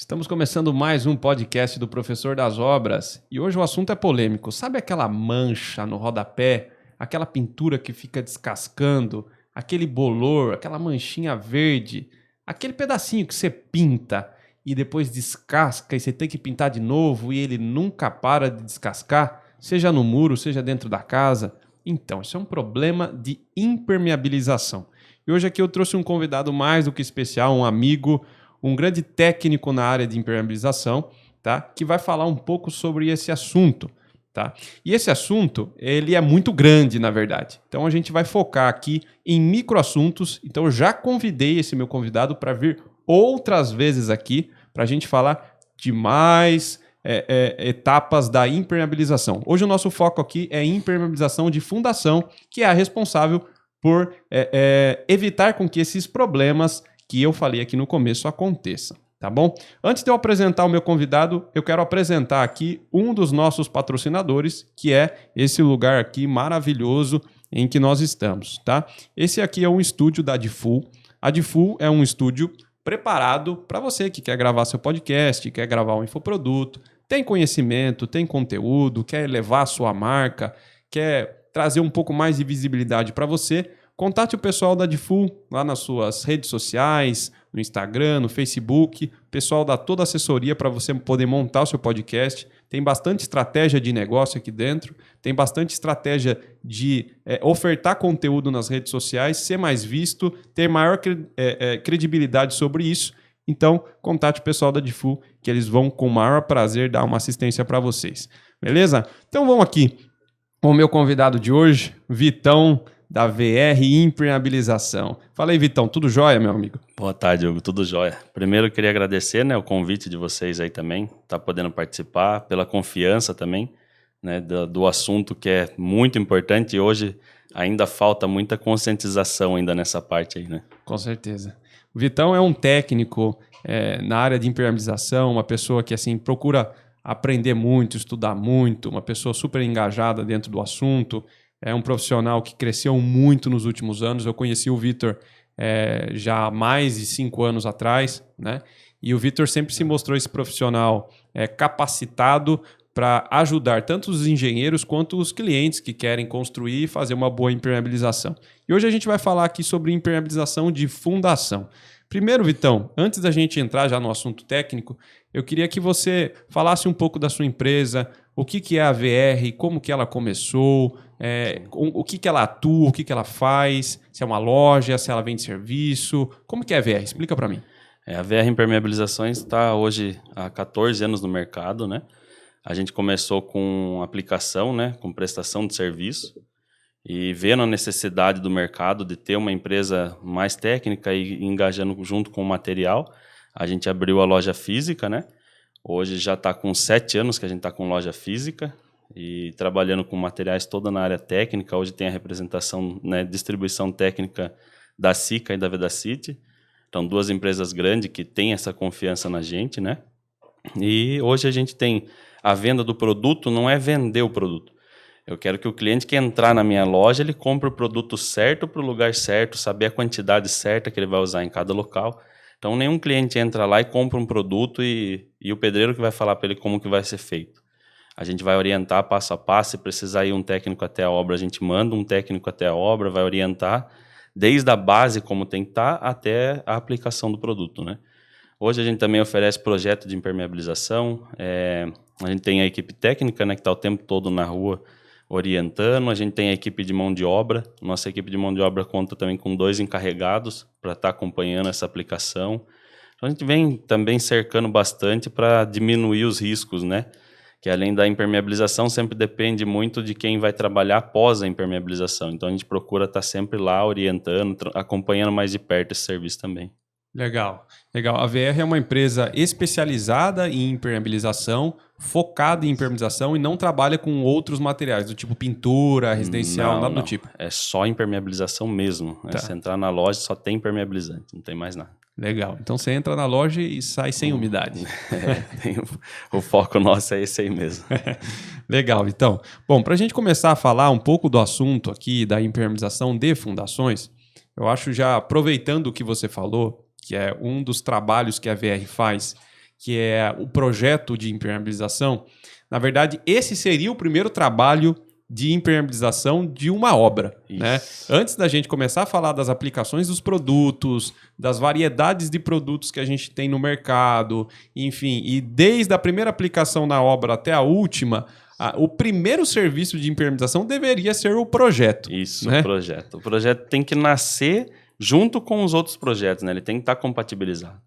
Estamos começando mais um podcast do Professor das Obras e hoje o assunto é polêmico. Sabe aquela mancha no rodapé, aquela pintura que fica descascando, aquele bolor, aquela manchinha verde, aquele pedacinho que você pinta e depois descasca e você tem que pintar de novo e ele nunca para de descascar, seja no muro, seja dentro da casa? Então, isso é um problema de impermeabilização. E hoje aqui eu trouxe um convidado mais do que especial, um amigo, um grande técnico na área de impermeabilização, tá? Que vai falar um pouco sobre esse assunto, tá? E esse assunto, ele é muito grande, na verdade. Então, a gente vai focar aqui em microassuntos. Então, eu já convidei esse meu convidado para vir outras vezes aqui para a gente falar de mais etapas da impermeabilização. Hoje, o nosso foco aqui é impermeabilização de fundação, que é a responsável por evitar com que esses problemas que eu falei aqui no começo aconteça, tá bom? Antes de eu apresentar o meu convidado, eu quero apresentar aqui um dos nossos patrocinadores, que é esse lugar aqui maravilhoso em que nós estamos, tá? Esse aqui é um estúdio da Adfull. A Adfull é um estúdio preparado para você que quer gravar seu podcast, quer gravar um infoproduto, tem conhecimento, tem conteúdo, quer elevar a sua marca, quer trazer um pouco mais de visibilidade para você. Contate o pessoal da Adfull lá nas suas redes sociais, no Instagram, no Facebook. O pessoal dá toda a assessoria para você poder montar o seu podcast. Tem bastante estratégia de negócio aqui dentro. Tem bastante estratégia de ofertar conteúdo nas redes sociais, ser mais visto, ter maior credibilidade sobre isso. Então, contate o pessoal da Adfull, que eles vão com o maior prazer dar uma assistência para vocês. Beleza? Então, vamos aqui com o meu convidado de hoje, Vitão, da VR Impermeabilização. Fala aí, Vitão, tudo jóia, meu amigo? Boa tarde, Hugo, tudo jóia. Primeiro eu queria agradecer, o convite de vocês aí também, tá podendo participar, pela confiança também, do assunto que é muito importante e hoje ainda falta muita conscientização ainda nessa parte aí, né? Com certeza. O Vitão é um técnico na área de impermeabilização, uma pessoa que assim procura aprender muito, estudar muito, uma pessoa super engajada dentro do assunto. É um profissional que cresceu muito nos últimos anos. Eu conheci o Vitor já há mais de 5 anos atrás, né? E o Vitor sempre se mostrou esse profissional capacitado para ajudar tanto os engenheiros quanto os clientes que querem construir e fazer uma boa impermeabilização. E hoje a gente vai falar aqui sobre impermeabilização de fundação. Primeiro, Vitão, antes da gente entrar já no assunto técnico, eu queria que você falasse um pouco da sua empresa, o que é a VR, como que ela começou, o que ela atua, o que ela faz, se é uma loja, se ela vende serviço, como que é a VR? Explica para mim. A VR Impermeabilizações está hoje há 14 anos no mercado, né? A gente começou com aplicação, com prestação de serviço e vendo a necessidade do mercado de ter uma empresa mais técnica e engajando junto com o material, a gente abriu a loja física, né? Hoje já está com 7 anos que a gente está com loja física e trabalhando com materiais toda na área técnica. Hoje tem a representação, distribuição técnica da Sika e da Vedacity. Então, 2 empresas grandes que têm essa confiança na gente, né? E hoje a gente tem a venda do produto, não é vender o produto. Eu quero que o cliente que entrar na minha loja, ele compre o produto certo para o lugar certo, saber a quantidade certa que ele vai usar em cada local. Então, nenhum cliente entra lá e compra um produto e o pedreiro que vai falar para ele como que vai ser feito. A gente vai orientar passo a passo. Se precisar ir um técnico até a obra, a gente manda um técnico até a obra, vai orientar desde a base como tem que estar até a aplicação do produto, né? Hoje a gente também oferece projeto de impermeabilização. A gente tem a equipe técnica, que está o tempo todo na rua orientando. A gente tem a equipe de mão de obra. Nossa equipe de mão de obra conta também com 2 encarregados para estar acompanhando essa aplicação. Então a gente vem também cercando bastante para diminuir os riscos, que além da impermeabilização sempre depende muito de quem vai trabalhar após a impermeabilização. Então a gente procura estar sempre lá orientando, acompanhando mais de perto esse serviço também. Legal, legal. A VR é uma empresa especializada em impermeabilização, focada em impermeabilização e não trabalha com outros materiais, do tipo pintura, residencial, nada do tipo. É só impermeabilização mesmo. Tá. Você entrar na loja só tem impermeabilizante, não tem mais nada. Legal. Então você entra na loja e sai sem umidade. O foco nosso é esse aí mesmo. Legal, então. Bom, para a gente começar a falar um pouco do assunto aqui da impermeabilização de fundações, eu acho já, aproveitando o que você falou, que é um dos trabalhos que a VR faz, que é o projeto de impermeabilização, na verdade, esse seria o primeiro trabalho de impermeabilização de uma obra, né? Antes da gente começar a falar das aplicações dos produtos, das variedades de produtos que a gente tem no mercado, enfim, e desde a primeira aplicação na obra até a última, o primeiro serviço de impermeabilização deveria ser o projeto. Isso, né? O projeto. O projeto tem que nascer junto com os outros projetos, né? Ele tem que estar compatibilizado.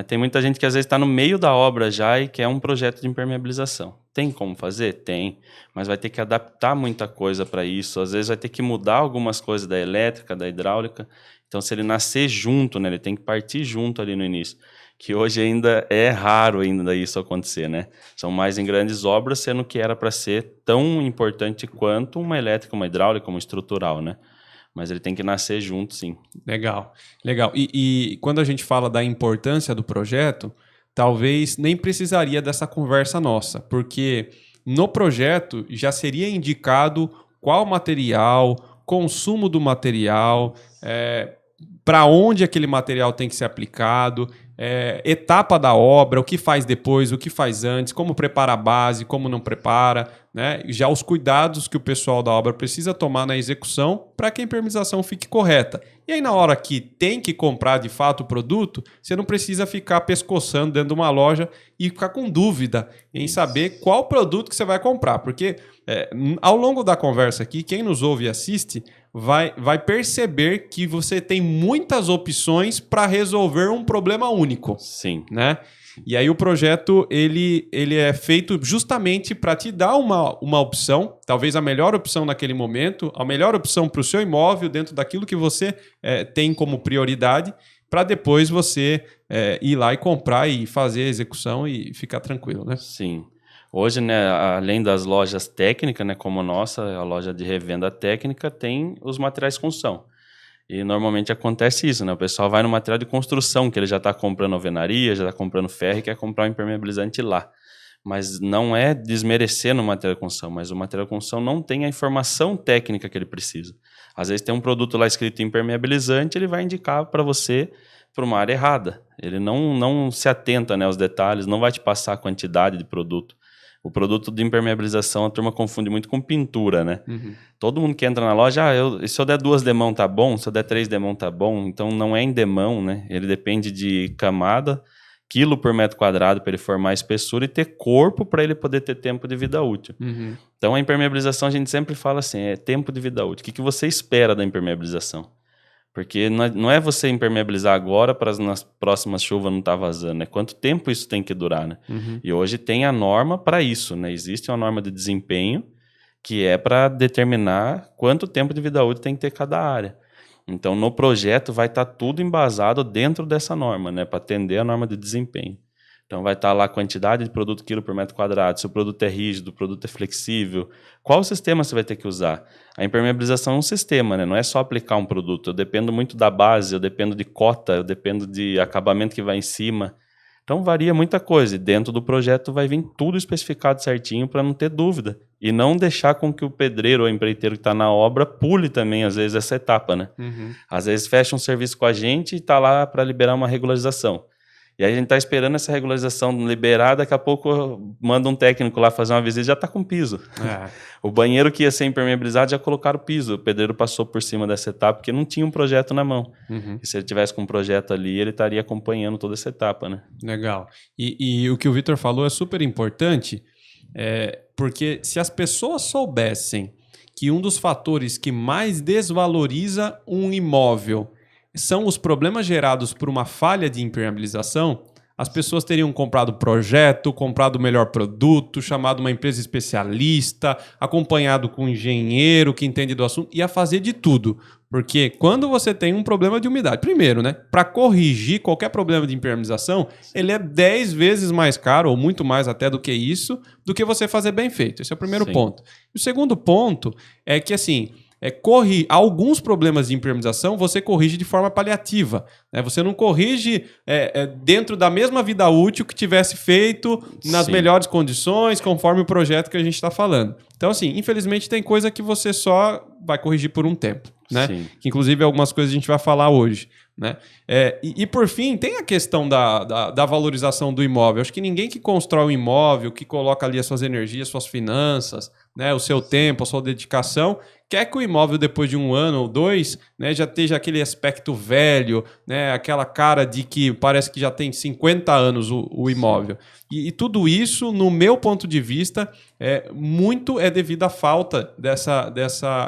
Tem muita gente que às vezes está no meio da obra já e quer um projeto de impermeabilização. Tem como fazer? Tem, mas vai ter que adaptar muita coisa para isso. Às vezes vai ter que mudar algumas coisas da elétrica, da hidráulica. Então, se ele nascer junto, né, ele tem que partir junto ali no início. Que hoje ainda é raro ainda isso acontecer, né? São mais em grandes obras, sendo que era para ser tão importante quanto uma elétrica, uma hidráulica, uma estrutural, né? Mas ele tem que nascer junto, sim. Legal, legal. E quando a gente fala da importância do projeto, talvez nem precisaria dessa conversa nossa, porque no projeto já seria indicado qual material, consumo do material, para onde aquele material tem que ser aplicado, etapa da obra, o que faz depois, o que faz antes, como prepara a base, como não prepara, né? Já os cuidados que o pessoal da obra precisa tomar na execução para que a impermeabilização fique correta. E aí, na hora que tem que comprar de fato o produto, você não precisa ficar pescoçando dentro de uma loja e ficar com dúvida em saber qual produto que você vai comprar. Porque ao longo da conversa aqui, quem nos ouve e assiste vai perceber que você tem muitas opções para resolver um problema único. Sim. Né? E aí o projeto ele é feito justamente para te dar uma opção, talvez a melhor opção naquele momento, a melhor opção para o seu imóvel dentro daquilo que você tem como prioridade, para depois você ir lá e comprar e fazer a execução e ficar tranquilo, né? Sim. Hoje, né, além das lojas técnicas, né, como a nossa, a loja de revenda técnica, tem os materiais de construção. E normalmente acontece isso, né? O pessoal vai no material de construção, que ele já está comprando alvenaria, já está comprando ferro e quer comprar um impermeabilizante lá. Mas não é desmerecer no material de construção, mas o material de construção não tem a informação técnica que ele precisa. Às vezes tem um produto lá escrito impermeabilizante, ele vai indicar para você para uma área errada. Ele não se atenta, né, aos detalhes, não vai te passar a quantidade de produto. O produto de impermeabilização a turma confunde muito com pintura, né? Uhum. Todo mundo que entra na loja, se eu der 2 demão tá bom, se eu der 3 demão tá bom. Então não é em demão, né? Ele depende de camada, quilo por metro quadrado para ele formar espessura e ter corpo para ele poder ter tempo de vida útil. Uhum. Então a impermeabilização a gente sempre fala assim, é tempo de vida útil. O que você espera da impermeabilização? Porque não é você impermeabilizar agora para nas próximas chuvas não estar vazando, né? Quanto tempo isso tem que durar, né? Uhum. E hoje tem a norma para isso, né? Existe uma norma de desempenho que é para determinar quanto tempo de vida útil tem que ter cada área. Então, no projeto vai estar tudo embasado dentro dessa norma, né? Para atender a norma de desempenho. Então, vai estar lá a quantidade de produto quilo por metro quadrado, se o produto é rígido, o produto é flexível, qual sistema você vai ter que usar. A impermeabilização é um sistema, né? Não é só aplicar um produto. Eu dependo muito da base, eu dependo de cota, eu dependo de acabamento que vai em cima. Então, varia muita coisa. E dentro do projeto vai vir tudo especificado certinho para não ter dúvida. E não deixar com que o pedreiro ou o empreiteiro que está na obra pule também, às vezes, essa etapa, né? Uhum. Às vezes, fecha um serviço com a gente e está lá para liberar uma regularização. E aí a gente está esperando essa regularização liberar, daqui a pouco manda um técnico lá fazer uma visita e já está com piso. O banheiro que ia ser impermeabilizado já colocaram o piso. O pedreiro passou por cima dessa etapa porque não tinha um projeto na mão. Uhum. E se ele tivesse com um projeto ali, ele estaria acompanhando toda essa etapa, né? Legal. E o que o Vitor falou é super importante, porque se as pessoas soubessem que um dos fatores que mais desvaloriza um imóvel são os problemas gerados por uma falha de impermeabilização, as pessoas teriam comprado projeto, comprado o melhor produto, chamado uma empresa especialista, acompanhado com um engenheiro que entende do assunto, ia fazer de tudo. Porque quando você tem um problema de umidade, primeiro, né, para corrigir qualquer problema de impermeabilização, ele é 10 vezes mais caro, ou muito mais até do que isso, do que você fazer bem feito. Esse é o primeiro ponto. E o segundo ponto é que, assim, alguns problemas de impermeabilização você corrige de forma paliativa. Né? Você não corrige dentro da mesma vida útil que tivesse feito nas melhores condições, conforme o projeto que a gente está falando. Então, assim, infelizmente tem coisa que você só vai corrigir por um tempo. Né? Que inclusive algumas coisas a gente vai falar hoje. né? E por fim, tem a questão da valorização do imóvel. Acho que ninguém que constrói um imóvel, que coloca ali as suas energias, suas finanças, né, o seu tempo, a sua dedicação, quer que o imóvel, depois de 1 ano ou 2, né, já esteja aquele aspecto velho, né, aquela cara de que parece que já tem 50 anos o imóvel. E tudo isso, no meu ponto de vista, muito é devido à falta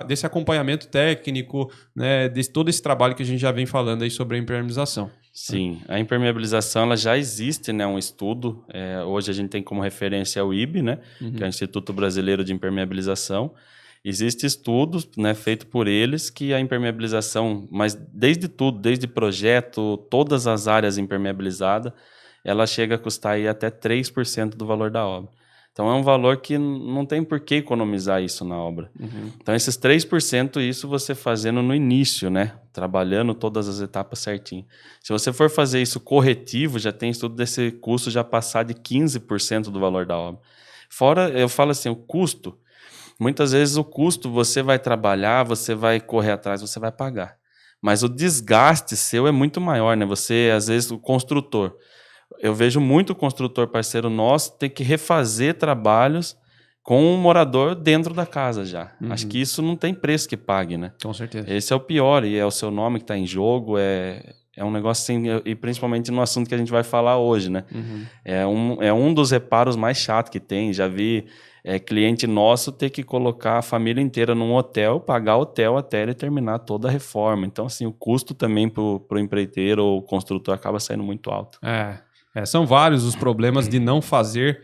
desse acompanhamento técnico, né, de todo esse trabalho que a gente já vem falando aí sobre a impermeabilização. Sim, a impermeabilização ela já existe, né, um estudo. Hoje a gente tem como referência o IB, né, que é o Instituto Brasileiro de Impermeabilização. Existem estudos, né, feitos por eles que a impermeabilização, mas desde tudo, desde projeto, todas as áreas impermeabilizadas, ela chega a custar aí até 3% do valor da obra. Então é um valor que não tem por que economizar isso na obra. Então esses 3%, isso você fazendo no início, né? Trabalhando todas as etapas certinho. Se você for fazer isso corretivo, já tem estudo desse custo já passar de 15% do valor da obra. Fora, eu falo assim, o custo, muitas vezes o custo você vai trabalhar, você vai correr atrás, você vai pagar. Mas o desgaste seu é muito maior, né? Você, às vezes, o construtor... Eu vejo muito construtor parceiro nosso ter que refazer trabalhos com um morador dentro da casa já. Acho que isso não tem preço que pague, né? Com certeza. Esse é o pior, e é o seu nome que está em jogo, é um negócio assim, e principalmente no assunto que a gente vai falar hoje, né? É um dos reparos mais chatos que tem. Já vi cliente nosso ter que colocar a família inteira num hotel, pagar hotel até ele terminar toda a reforma. Então, assim, o custo também pro empreiteiro ou construtor acaba saindo muito alto. São vários os problemas de não fazer.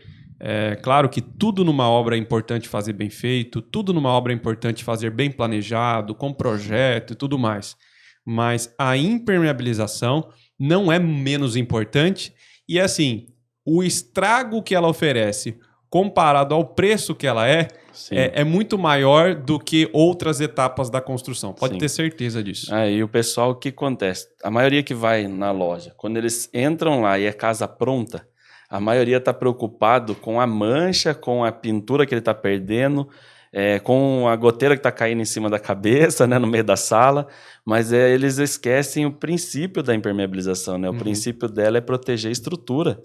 Claro que tudo numa obra é importante fazer bem feito, tudo numa obra é importante fazer bem planejado, com projeto e tudo mais. Mas a impermeabilização não é menos importante e, assim, o estrago que ela oferece comparado ao preço que ela é muito maior do que outras etapas da construção. Pode ter certeza disso. E o pessoal, o que acontece? A maioria que vai na loja, quando eles entram lá e é casa pronta, a maioria está preocupado com a mancha, com a pintura que ele está perdendo, com a goteira que está caindo em cima da cabeça, né, no meio da sala, mas eles esquecem o princípio da impermeabilização, né? O princípio dela é proteger a estrutura.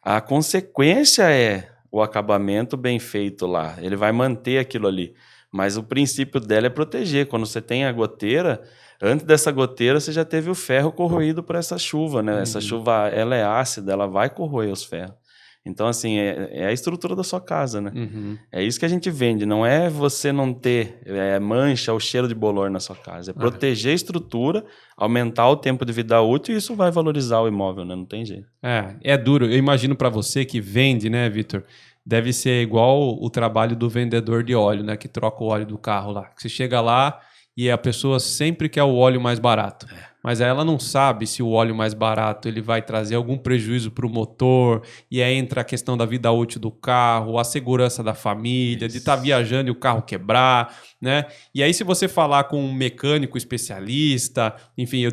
A consequência é o acabamento bem feito lá. Ele vai manter aquilo ali. Mas o princípio dela é proteger. Quando você tem a goteira, antes dessa goteira você já teve o ferro corroído por essa chuva, né? Essa chuva, ela é ácida, ela vai corroer os ferros. Então, assim, é a estrutura da sua casa, né? É isso que a gente vende. Não é você não ter mancha ou cheiro de bolor na sua casa. É proteger a estrutura, aumentar o tempo de vida útil e isso vai valorizar o imóvel, né? Não tem jeito. É duro. Eu imagino para você que vende, né, Vitor? Deve ser igual o trabalho do vendedor de óleo, né? Que troca o óleo do carro lá. Que você chega lá e a pessoa sempre quer o óleo mais barato. Mas aí ela não sabe se o óleo mais barato ele vai trazer algum prejuízo para o motor. E aí entra a questão da vida útil do carro, a segurança da família, de estar viajando e o carro quebrar, né? E aí se você falar com um mecânico especialista, enfim, eu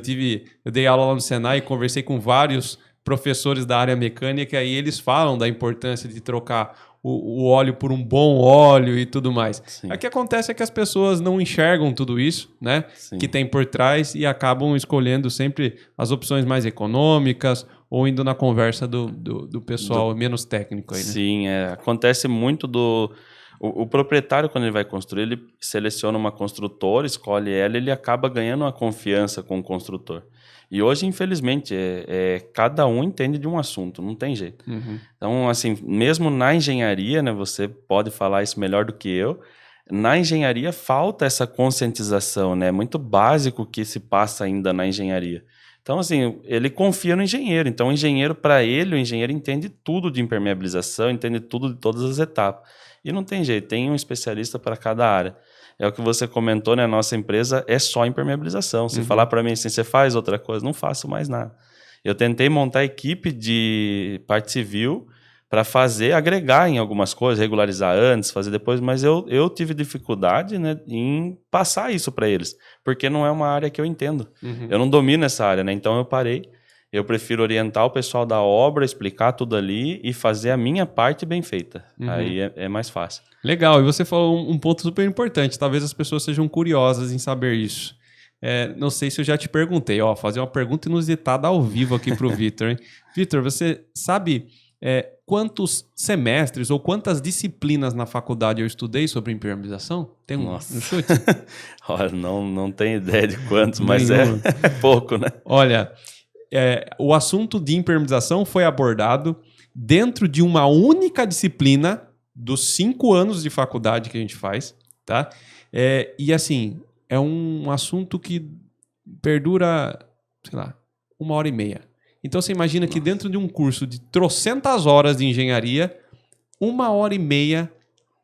dei aula lá no Senai e conversei com vários professores da área mecânica e eles falam da importância de trocar o óleo por um bom óleo e tudo mais. O que acontece é que as pessoas não enxergam tudo isso, né? Que tem por trás e acabam escolhendo sempre as opções mais econômicas ou indo na conversa do pessoal menos técnico aí, né? Sim, acontece muito o proprietário, quando ele vai construir, ele seleciona uma construtora, escolhe ela, ele acaba ganhando uma confiança com o construtor. E hoje, infelizmente, cada um entende de um assunto, não tem jeito. Então, assim, mesmo na engenharia, né, você pode falar isso melhor do que eu, na engenharia falta essa conscientização, né? É muito básico que se passa ainda na engenharia. Então, assim, ele confia no engenheiro. Então, o engenheiro, para ele, o engenheiro entende tudo de impermeabilização, entende tudo de todas as etapas. E não tem jeito, tem um especialista para cada área. É o que você comentou, né? A nossa empresa é só impermeabilização. Se falar para mim assim, você faz outra coisa, não faço mais nada. Eu tentei montar a equipe de parte civil para agregar em algumas coisas, regularizar antes, fazer depois, mas eu tive dificuldade, né, em passar isso para eles, porque não é uma área que eu entendo. Eu não domino essa área, né? Então eu parei. Eu prefiro orientar o pessoal da obra, explicar tudo ali e fazer a minha parte bem feita. Aí é mais fácil. Legal. E você falou um ponto super importante. Talvez as pessoas sejam curiosas em saber isso. Não sei se eu já te perguntei, fazer uma pergunta inusitada ao vivo aqui para o Vitor, hein? Vitor, você sabe quantos semestres ou quantas disciplinas na faculdade eu estudei sobre impermeabilização? Tem um chute? Olha, não tenho ideia de quantos, mas é pouco, né? Olha, o assunto de impermeabilização foi abordado dentro de uma única disciplina dos 5 anos de faculdade que a gente faz, tá? E assim, é um assunto que perdura, sei lá, 1h30. Então você imagina que dentro de um curso de trocentas horas de engenharia, 1h30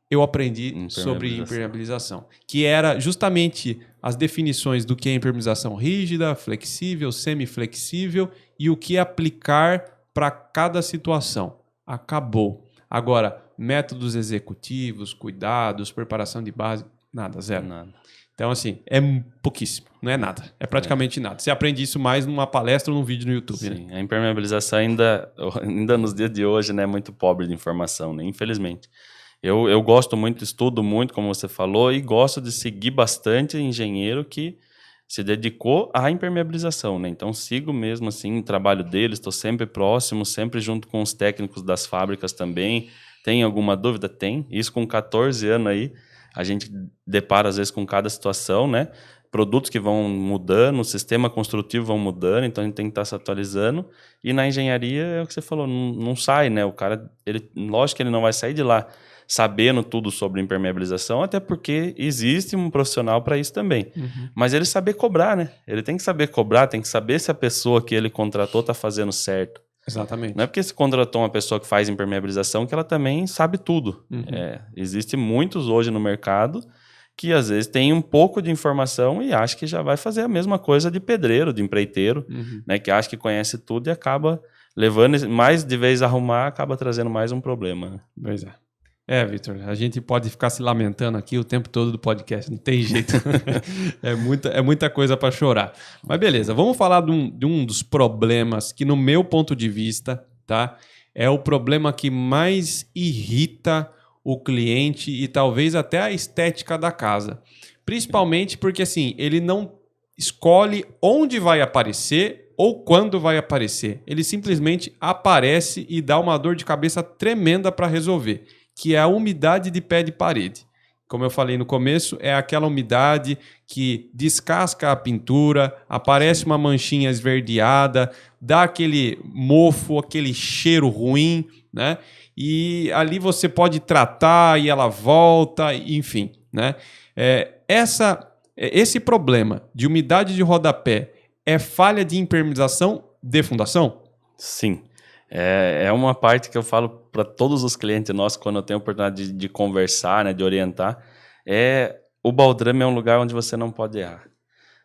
eu aprendi sobre impermeabilização, que era justamente as definições do que é impermeabilização rígida, flexível, semiflexível e o que aplicar para cada situação. Acabou. Agora, métodos executivos, cuidados, preparação de base, nada, zero. Nada. Então, assim, é pouquíssimo, não é nada. É praticamente nada. Você aprende isso mais numa palestra ou num vídeo no YouTube. Sim, né? A impermeabilização ainda nos dias de hoje, né, é muito pobre de informação, né, infelizmente. Eu gosto muito, estudo muito, como você falou, e gosto de seguir bastante engenheiro que se dedicou à impermeabilização, né? Então, sigo mesmo assim o trabalho deles, estou sempre próximo, sempre junto com os técnicos das fábricas também. Tem alguma dúvida? Tem. Isso com 14 anos aí. A gente depara, às vezes, com cada situação, né? Produtos que vão mudando, o sistema construtivo vão mudando, então a gente tem que estar se atualizando. E na engenharia, é o que você falou, não sai, né? O cara, lógico que ele não vai sair de lá sabendo tudo sobre impermeabilização, até porque existe um profissional para isso também. Uhum. Mas ele saber cobrar, né? Ele tem que saber cobrar, tem que saber se a pessoa que ele contratou está fazendo certo. Exatamente. Não é porque se contratou uma pessoa que faz impermeabilização que ela também sabe tudo. Uhum. Existe muitos hoje no mercado que às vezes tem um pouco de informação e acha que já vai fazer a mesma coisa de pedreiro, de empreiteiro, né? Que acha que conhece tudo e acaba levando, mais de vez arrumar, acaba trazendo mais um problema. Né? Pois é. Vitor, a gente pode ficar se lamentando aqui o tempo todo do podcast, não tem jeito. é muita coisa para chorar. Mas beleza, vamos falar de um dos problemas que, no meu ponto de vista, tá, é o problema que mais irrita o cliente e talvez até a estética da casa. Principalmente porque assim, ele não escolhe onde vai aparecer ou quando vai aparecer. Ele simplesmente aparece e dá uma dor de cabeça tremenda para resolver, que é a umidade de pé de parede. Como eu falei no começo, é aquela umidade que descasca a pintura, aparece uma manchinha esverdeada, dá aquele mofo, aquele cheiro ruim, né? E ali você pode tratar e ela volta, enfim, né? Esse problema de umidade de rodapé é falha de impermeabilização de fundação? Sim. É uma parte que eu falo para todos os clientes nossos quando eu tenho a oportunidade de conversar, né, de orientar. O baldrame é um lugar onde você não pode errar.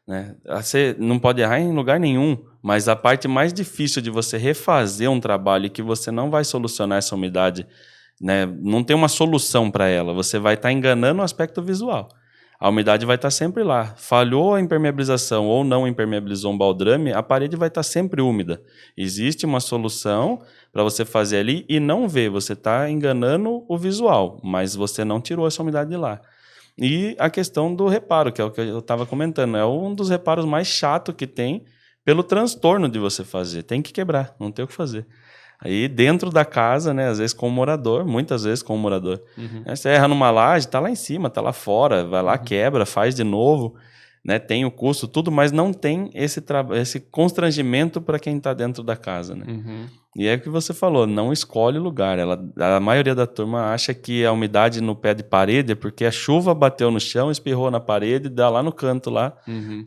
Né? Você não pode errar em lugar nenhum, mas a parte mais difícil de você refazer um trabalho e que você não vai solucionar essa umidade, né, não tem uma solução para ela, você vai estar enganando o aspecto visual. A umidade vai estar sempre lá. Falhou a impermeabilização ou não impermeabilizou um baldrame, a parede vai estar sempre úmida. Existe uma solução para você fazer ali e não ver. Você está enganando o visual, mas você não tirou essa umidade de lá. E a questão do reparo, que é o que eu estava comentando, é um dos reparos mais chatos que tem pelo transtorno de você fazer. Tem que quebrar, não tem o que fazer. Aí dentro da casa, né, às vezes com o morador, muitas vezes com o morador. Você erra numa laje, tá lá em cima, tá lá fora, vai lá, quebra, faz de novo, né, tem o custo, tudo, mas não tem esse constrangimento para quem está dentro da casa. Né? E é o que você falou, não escolhe lugar. A maioria da turma acha que a umidade no pé de parede é porque a chuva bateu no chão, espirrou na parede, dá lá no canto, lá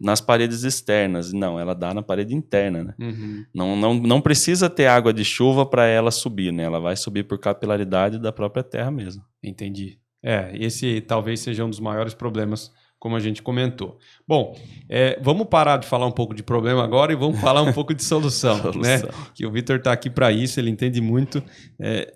nas paredes externas. Não, ela dá na parede interna. Né? Não precisa ter água de chuva para ela subir, né? Ela vai subir por capilaridade da própria terra mesmo. Entendi. Esse talvez seja um dos maiores problemas, como a gente comentou. Bom, vamos parar de falar um pouco de problema agora e vamos falar um pouco de solução. Né? Que o Vitor está aqui para isso, ele entende muito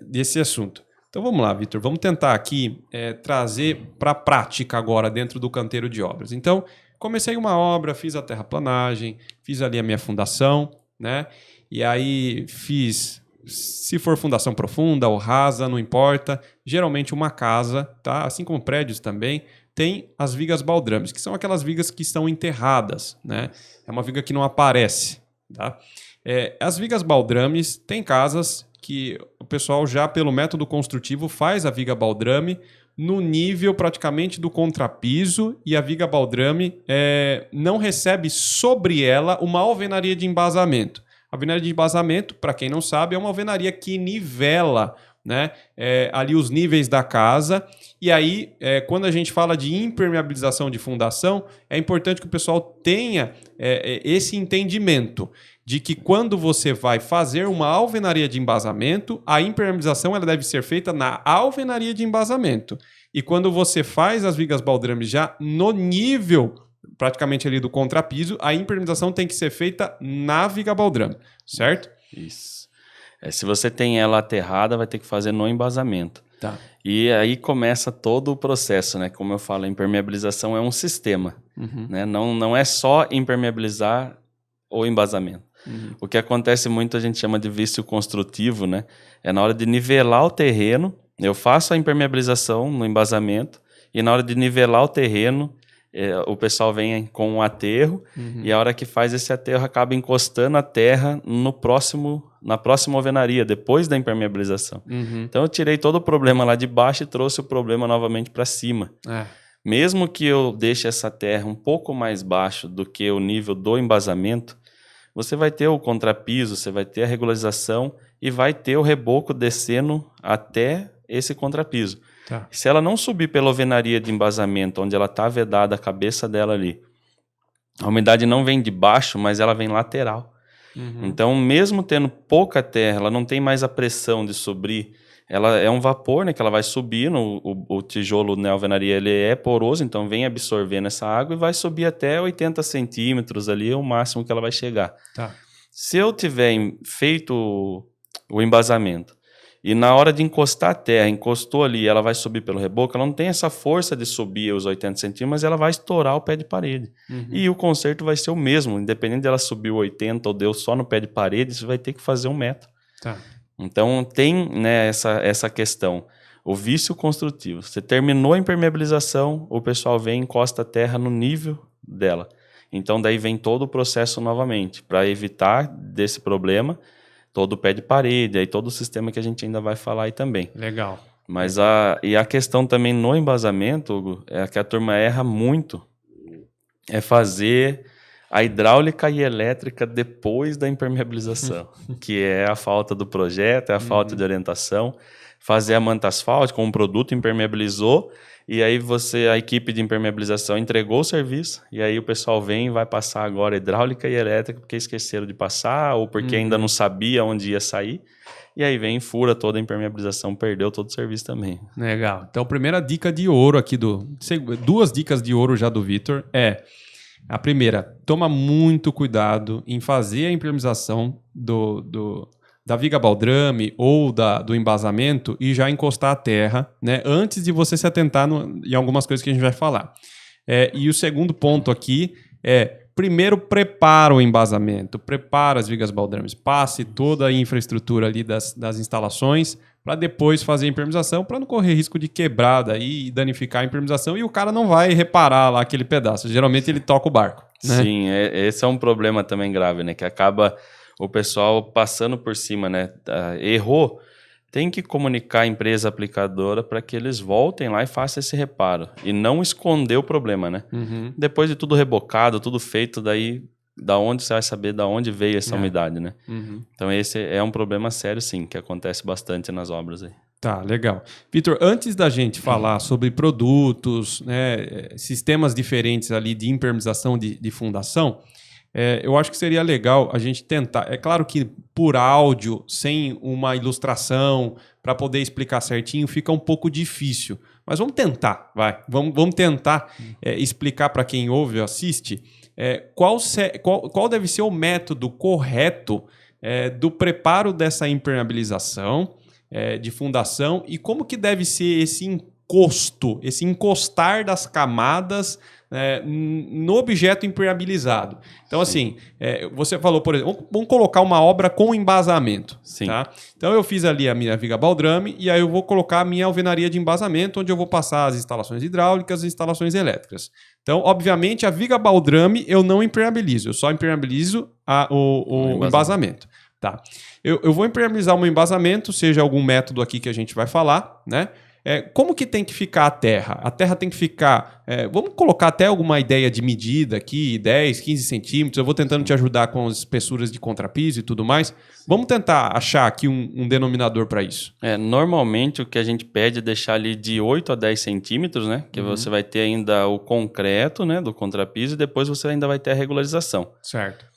desse assunto. Então vamos lá, Vitor, vamos tentar aqui trazer para a prática agora dentro do canteiro de obras. Então, comecei uma obra, fiz a terraplanagem, fiz ali a minha fundação, né? E aí fiz, se for fundação profunda ou rasa, não importa, geralmente uma casa, tá? Assim como prédios também, tem as vigas baldrames, que são aquelas vigas que estão enterradas, né? É uma viga que não aparece, tá? As vigas baldrames, tem casas que o pessoal já pelo método construtivo faz a viga baldrame no nível praticamente do contrapiso e a viga baldrame não recebe sobre ela uma alvenaria de embasamento. A alvenaria de embasamento, para quem não sabe, é uma alvenaria que nivela, né, ali os níveis da casa. E aí, quando a gente fala de impermeabilização de fundação, é importante que o pessoal tenha esse entendimento de que quando você vai fazer uma alvenaria de embasamento, a impermeabilização ela deve ser feita na alvenaria de embasamento. E quando você faz as vigas baldrames já no nível praticamente ali do contrapiso, a impermeabilização tem que ser feita na viga baldrame, certo? Isso. Se você tem ela aterrada, vai ter que fazer no embasamento. Tá. E aí começa todo o processo, né? Como eu falo, a impermeabilização é um sistema, né? Não é só impermeabilizar o embasamento. O que acontece muito, a gente chama de vício construtivo, né? É na hora de nivelar o terreno, eu faço a impermeabilização no embasamento, e na hora de nivelar o terreno, o pessoal vem com um aterro, e a hora que faz esse aterro acaba encostando a terra na próxima alvenaria, depois da impermeabilização. Então eu tirei todo o problema lá de baixo e trouxe o problema novamente para cima. Mesmo que eu deixe essa terra um pouco mais baixo do que o nível do embasamento, você vai ter o contrapiso, você vai ter a regularização e vai ter o reboco descendo até esse contrapiso. Tá. Se ela não subir pela alvenaria de embasamento, onde ela está vedada, a cabeça dela ali, a umidade não vem de baixo, mas ela vem lateral. Então, mesmo tendo pouca terra, ela não tem mais a pressão de subir. Ela é um vapor, né, que ela vai subindo, o tijolo na alvenaria ele é poroso, então vem absorvendo essa água e vai subir até 80 centímetros ali, é o máximo que ela vai chegar. Tá. Se eu tiver feito o embasamento e na hora de encostar a terra, encostou ali, ela vai subir pelo reboco, ela não tem essa força de subir os 80 centímetros, mas ela vai estourar o pé de parede. E o conserto vai ser o mesmo, independente dela subir 80 ou deu só no pé de parede, você vai ter que fazer 1 metro. Tá. Então tem, né, essa questão, o vício construtivo. Você terminou a impermeabilização, o pessoal vem e encosta a terra no nível dela. Então daí vem todo o processo novamente, para evitar desse problema, todo o pé de parede, aí todo o sistema que a gente ainda vai falar aí também. Legal. Mas a questão também no embasamento, Hugo, é que a turma erra muito, é fazer a hidráulica e elétrica depois da impermeabilização, que é a falta do projeto, é a falta de orientação, fazer a manta asfáltica com um produto impermeabilizou, e aí a equipe de impermeabilização entregou o serviço, e aí o pessoal vem e vai passar agora hidráulica e elétrica porque esqueceram de passar, ou porque ainda não sabia onde ia sair, e aí vem, fura toda a impermeabilização, perdeu todo o serviço também. Legal. Então, primeira dica de ouro aqui duas dicas de ouro já do Vitor a primeira, toma muito cuidado em fazer a impermeabilização da viga baldrame ou do embasamento e já encostar a terra, né, antes de você se atentar em algumas coisas que a gente vai falar. E o segundo ponto aqui primeiro prepara o embasamento, prepara as vigas baldrames, passe toda a infraestrutura ali das instalações para depois fazer a impermeabilização, para não correr risco de quebrada e danificar a impermeabilização e o cara não vai reparar lá aquele pedaço. Geralmente ele toca o barco. Né? Sim, esse é um problema também grave, né? Que acaba o pessoal passando por cima, né? Errou, tem que comunicar a empresa aplicadora para que eles voltem lá e façam esse reparo. E não esconder o problema, né? Depois de tudo rebocado, tudo feito, daí da onde você vai saber da onde veio essa umidade, né? Então esse é um problema sério, sim, que acontece bastante nas obras aí. Tá, legal. Vitor, antes da gente falar sobre produtos, né, sistemas diferentes ali de impermeabilização de fundação, eu acho que seria legal a gente tentar. É claro que por áudio, sem uma ilustração, para poder explicar certinho, fica um pouco difícil. Mas vamos tentar, vai. Vamos tentar explicar para quem ouve ou assiste qual deve ser o método correto do preparo dessa impermeabilização de fundação e como que deve ser esse encosto, esse encostar das camadas no objeto impermeabilizado. Então, assim, você falou, por exemplo, vamos colocar uma obra com embasamento. Sim. Tá? Então, eu fiz ali a minha viga baldrame e aí eu vou colocar a minha alvenaria de embasamento, onde eu vou passar as instalações hidráulicas e instalações elétricas. Então, obviamente, a viga baldrame eu não impermeabilizo, eu só impermeabilizo o embasamento. Tá. Eu vou impermeabilizar um embasamento, seja algum método aqui que a gente vai falar, né? Como que tem que ficar a terra? A terra tem que ficar... vamos colocar até alguma ideia de medida aqui, 10, 15 centímetros. Eu vou tentando te ajudar com as espessuras de contrapiso e tudo mais. Vamos tentar achar aqui um denominador para isso. Normalmente o que a gente pede é deixar ali de 8 a 10 centímetros, né? Que você vai ter ainda o concreto, né, do contrapiso, e depois você ainda vai ter a regularização. Certo.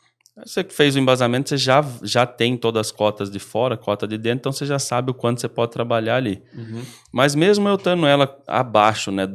Você que fez o embasamento, você já tem todas as cotas de fora, cota de dentro, então você já sabe o quanto você pode trabalhar ali. Mas mesmo eu estando ela abaixo, né,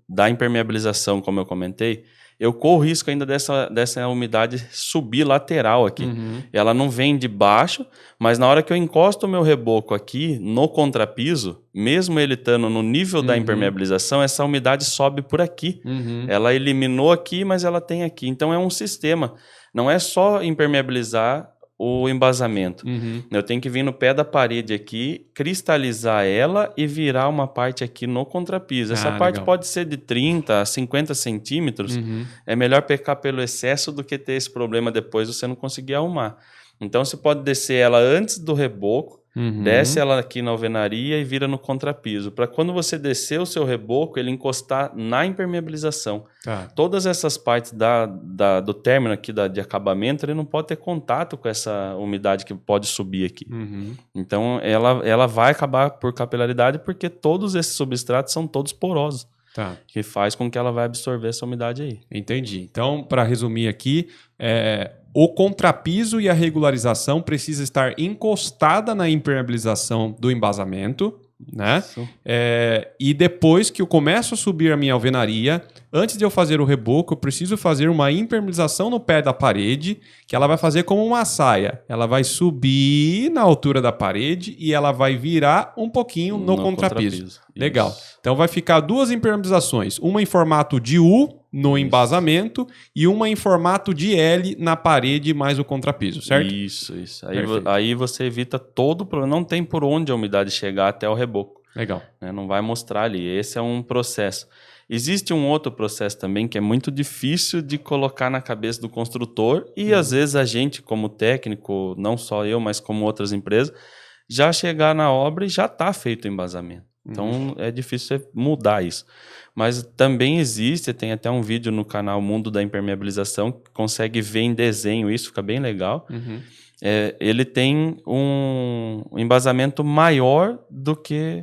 da impermeabilização, como eu comentei, eu corro risco ainda dessa umidade subir lateral aqui. Ela não vem de baixo, mas na hora que eu encosto o meu reboco aqui no contrapiso, mesmo ele estando no nível da impermeabilização, essa umidade sobe por aqui. Ela eliminou aqui, mas ela tem aqui. Então é um sistema. Não é só impermeabilizar o embasamento. Eu tenho que vir no pé da parede aqui, cristalizar ela e virar uma parte aqui no contrapiso. Essa parte legal. Pode ser de 30 a 50 centímetros. É melhor pecar pelo excesso do que ter esse problema depois você não conseguir arrumar. Então você pode descer ela antes do reboco, desce ela aqui na alvenaria e vira no contrapiso. Para quando você descer o seu reboco, ele encostar na impermeabilização. Todas essas partes do término aqui de acabamento, ele não pode ter contato com essa umidade que pode subir aqui. Então ela vai acabar por capilaridade porque todos esses substratos são todos porosos. Que faz com que ela vai absorver essa umidade aí. Entendi. Então, para resumir aqui, o contrapiso e a regularização precisa estar encostada na impermeabilização do embasamento, né? E depois que eu começo a subir a minha alvenaria, antes de eu fazer o reboco, eu preciso fazer uma impermeabilização no pé da parede, que ela vai fazer como uma saia. Ela vai subir na altura da parede e ela vai virar um pouquinho no contrapiso. Legal. Isso. Então vai ficar duas impermeabilizações, uma em formato de U no embasamento e uma em formato de L na parede mais o contrapiso, certo? Isso. Aí você evita todo o problema. Não tem por onde a umidade chegar até o reboco. Legal. Não vai mostrar ali. Esse é um processo. Existe um outro processo também que é muito difícil de colocar na cabeça do construtor e às vezes a gente, como técnico, não só eu, mas como outras empresas, já chegar na obra e já está feito o embasamento. Então é difícil você mudar isso. Mas também existe, tem até um vídeo no canal Mundo da Impermeabilização que consegue ver em desenho isso, fica bem legal. Ele tem um embasamento maior do que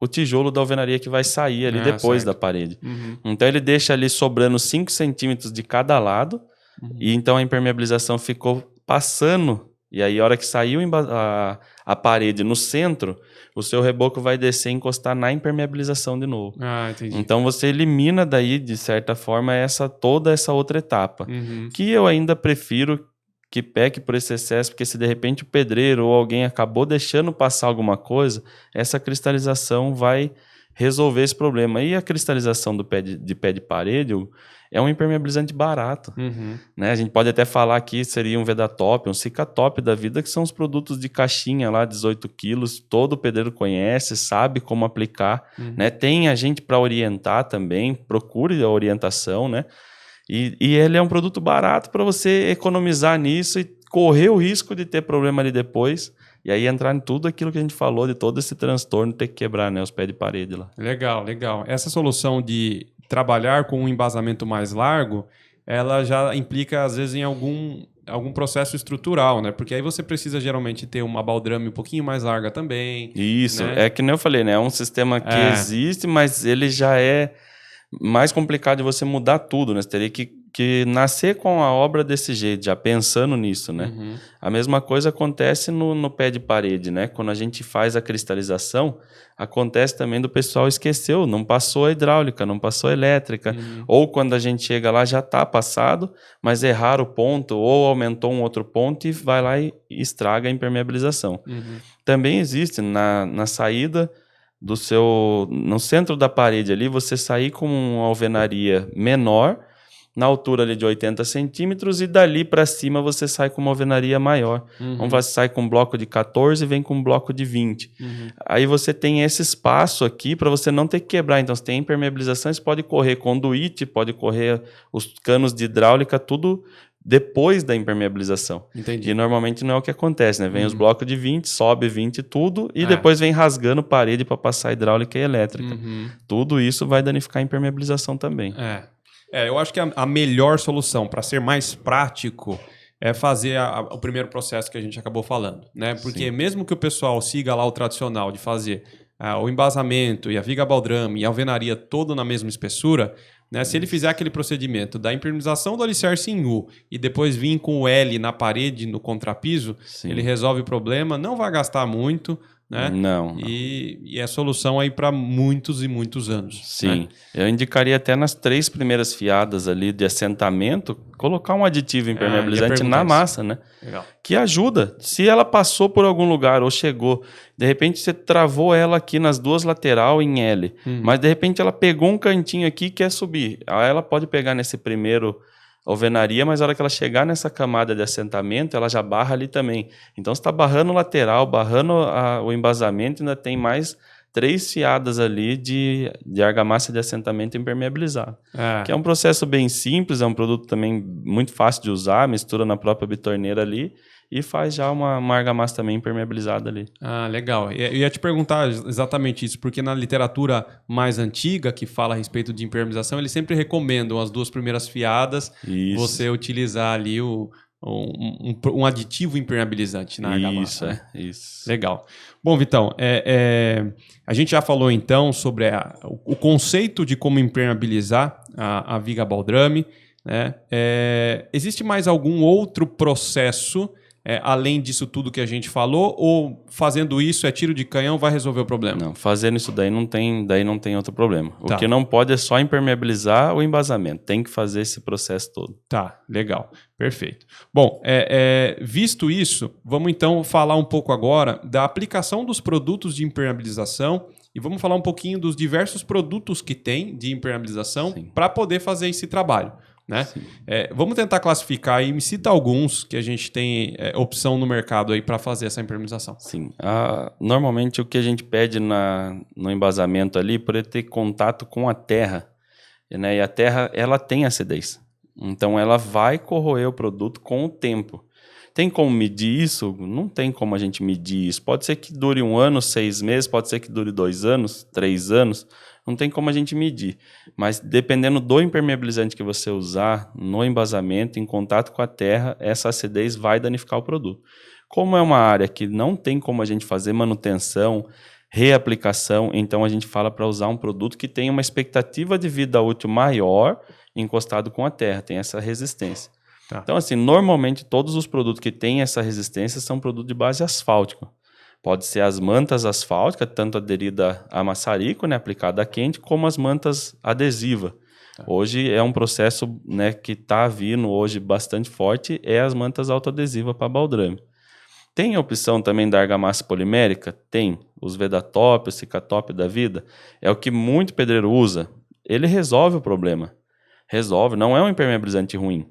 o tijolo da alvenaria que vai sair ali depois da parede. Então ele deixa ali sobrando 5 centímetros de cada lado e então a impermeabilização ficou passando. E aí, a hora que saiu a parede no centro, o seu reboco vai descer e encostar na impermeabilização de novo. Entendi. Então, você elimina daí, de certa forma, toda essa outra etapa. Que eu ainda prefiro que peque por esse excesso, porque se de repente o pedreiro ou alguém acabou deixando passar alguma coisa, essa cristalização vai resolver esse problema. E a cristalização de pé de parede é um impermeabilizante barato. Né? A gente pode até falar que seria um Vedatop, um Cicatop da vida, que são os produtos de caixinha lá, 18 quilos, todo pedreiro conhece, sabe como aplicar. Né? Tem a gente para orientar também, procure a orientação, né? E ele é um produto barato para você economizar nisso e correr o risco de ter problema ali depois. E aí entrar em tudo aquilo que a gente falou, de todo esse transtorno, ter que quebrar, né, os pés de parede lá. Legal. Essa solução de trabalhar com um embasamento mais largo, ela já implica, às vezes, em algum processo estrutural, né? Porque aí você precisa, geralmente, ter uma baldrame um pouquinho mais larga também. Isso. Né? É que nem eu falei, né? É um sistema que existe, mas ele já é mais complicado de você mudar tudo, né? Você teria que nascer com a obra desse jeito, já pensando nisso, né? A mesma coisa acontece no pé de parede, né? Quando a gente faz a cristalização, acontece também do pessoal esqueceu, não passou a hidráulica, não passou a elétrica, ou quando a gente chega lá já está passado, mas erraram o ponto, ou aumentou um outro ponto e vai lá e estraga a impermeabilização. Também existe na saída no centro da parede ali, você sair com uma alvenaria menor, na altura ali de 80 centímetros, e dali para cima você sai com uma alvenaria maior. Vamos falar, você sai com um bloco de 14 e vem com um bloco de 20. Aí você tem esse espaço aqui para você não ter que quebrar. Então, você tem impermeabilização, você pode correr conduíte, pode correr os canos de hidráulica, tudo depois da impermeabilização. Entendi. E normalmente não é o que acontece, né? Vem os blocos de 20, sobe 20 tudo, e depois vem rasgando parede para passar hidráulica e elétrica. Tudo isso vai danificar a impermeabilização também. Eu acho que a melhor solução, para ser mais prático, é fazer o primeiro processo que a gente acabou falando, né? Porque mesmo que o pessoal siga lá o tradicional de fazer o embasamento e a viga baldrame e a alvenaria todo na mesma espessura, né? Se ele fizer aquele procedimento da impermeabilização do alicerce em U e depois vir com o L na parede, no contrapiso, ele resolve o problema, não vai gastar muito, né? Não. E é solução aí para muitos e muitos anos. Sim. Né? Eu indicaria até nas 3 primeiras fiadas ali de assentamento, colocar um aditivo impermeabilizante na massa, né? Legal. Que ajuda. Se ela passou por algum lugar ou chegou, de repente você travou ela aqui nas 2 lateral em L, mas de repente ela pegou um cantinho aqui e quer subir. Aí ela pode pegar nesse primeiro alvenaria, mas na hora que ela chegar nessa camada de assentamento, ela já barra ali também. Então, você está barrando o lateral, barrando o embasamento, ainda tem mais 3 fiadas ali de argamassa de assentamento impermeabilizado. Que é um processo bem simples, é um produto também muito fácil de usar, mistura na própria bitorneira ali e faz já uma argamassa também impermeabilizada ali. Legal. Eu ia te perguntar exatamente isso, porque na literatura mais antiga, que fala a respeito de impermeabilização, eles sempre recomendam as 2 primeiras fiadas, você utilizar ali um aditivo impermeabilizante na argamassa. Isso. Legal. Bom, Vitão, a gente já falou então sobre o conceito de como impermeabilizar a viga baldrame, né? Existe mais algum outro processo além disso tudo que a gente falou, ou fazendo isso é tiro de canhão, vai resolver o problema? Não, fazendo isso daí não tem outro problema. O que não pode é só impermeabilizar o embasamento, tem que fazer esse processo todo. Tá, legal, perfeito. Bom, visto isso, vamos então falar um pouco agora da aplicação dos produtos de impermeabilização e vamos falar um pouquinho dos diversos produtos que tem de impermeabilização para poder fazer esse trabalho. Né? Vamos tentar classificar e me cita alguns que a gente tem opção no mercado aí para fazer essa impermeabilização. Sim. Normalmente o que a gente pede no embasamento ali, por ele ter contato com a terra, né? E a terra ela tem acidez. Então ela vai corroer o produto com o tempo. Tem como medir isso? Não tem como a gente medir isso. Pode ser que dure 1 ano, 6 meses, pode ser que dure 2 anos, 3 anos. Não tem como a gente medir. Mas dependendo do impermeabilizante que você usar no embasamento, em contato com a terra, essa acidez vai danificar o produto. Como é uma área que não tem como a gente fazer manutenção, reaplicação, então a gente fala para usar um produto que tenha uma expectativa de vida útil maior encostado com a terra, tem essa resistência. Então, assim, normalmente todos os produtos que têm essa resistência são produtos de base asfáltica. Pode ser as mantas asfálticas, tanto aderida a maçarico, né, aplicada a quente, como as mantas adesivas. Hoje é um processo, né, que está vindo hoje bastante forte, é as mantas autoadesivas para baldrame. Tem a opção também da argamassa polimérica? Tem. Os Vedatop, o Cicatop da vida. É o que muito pedreiro usa. Ele resolve o problema. Resolve. Não é um impermeabilizante ruim.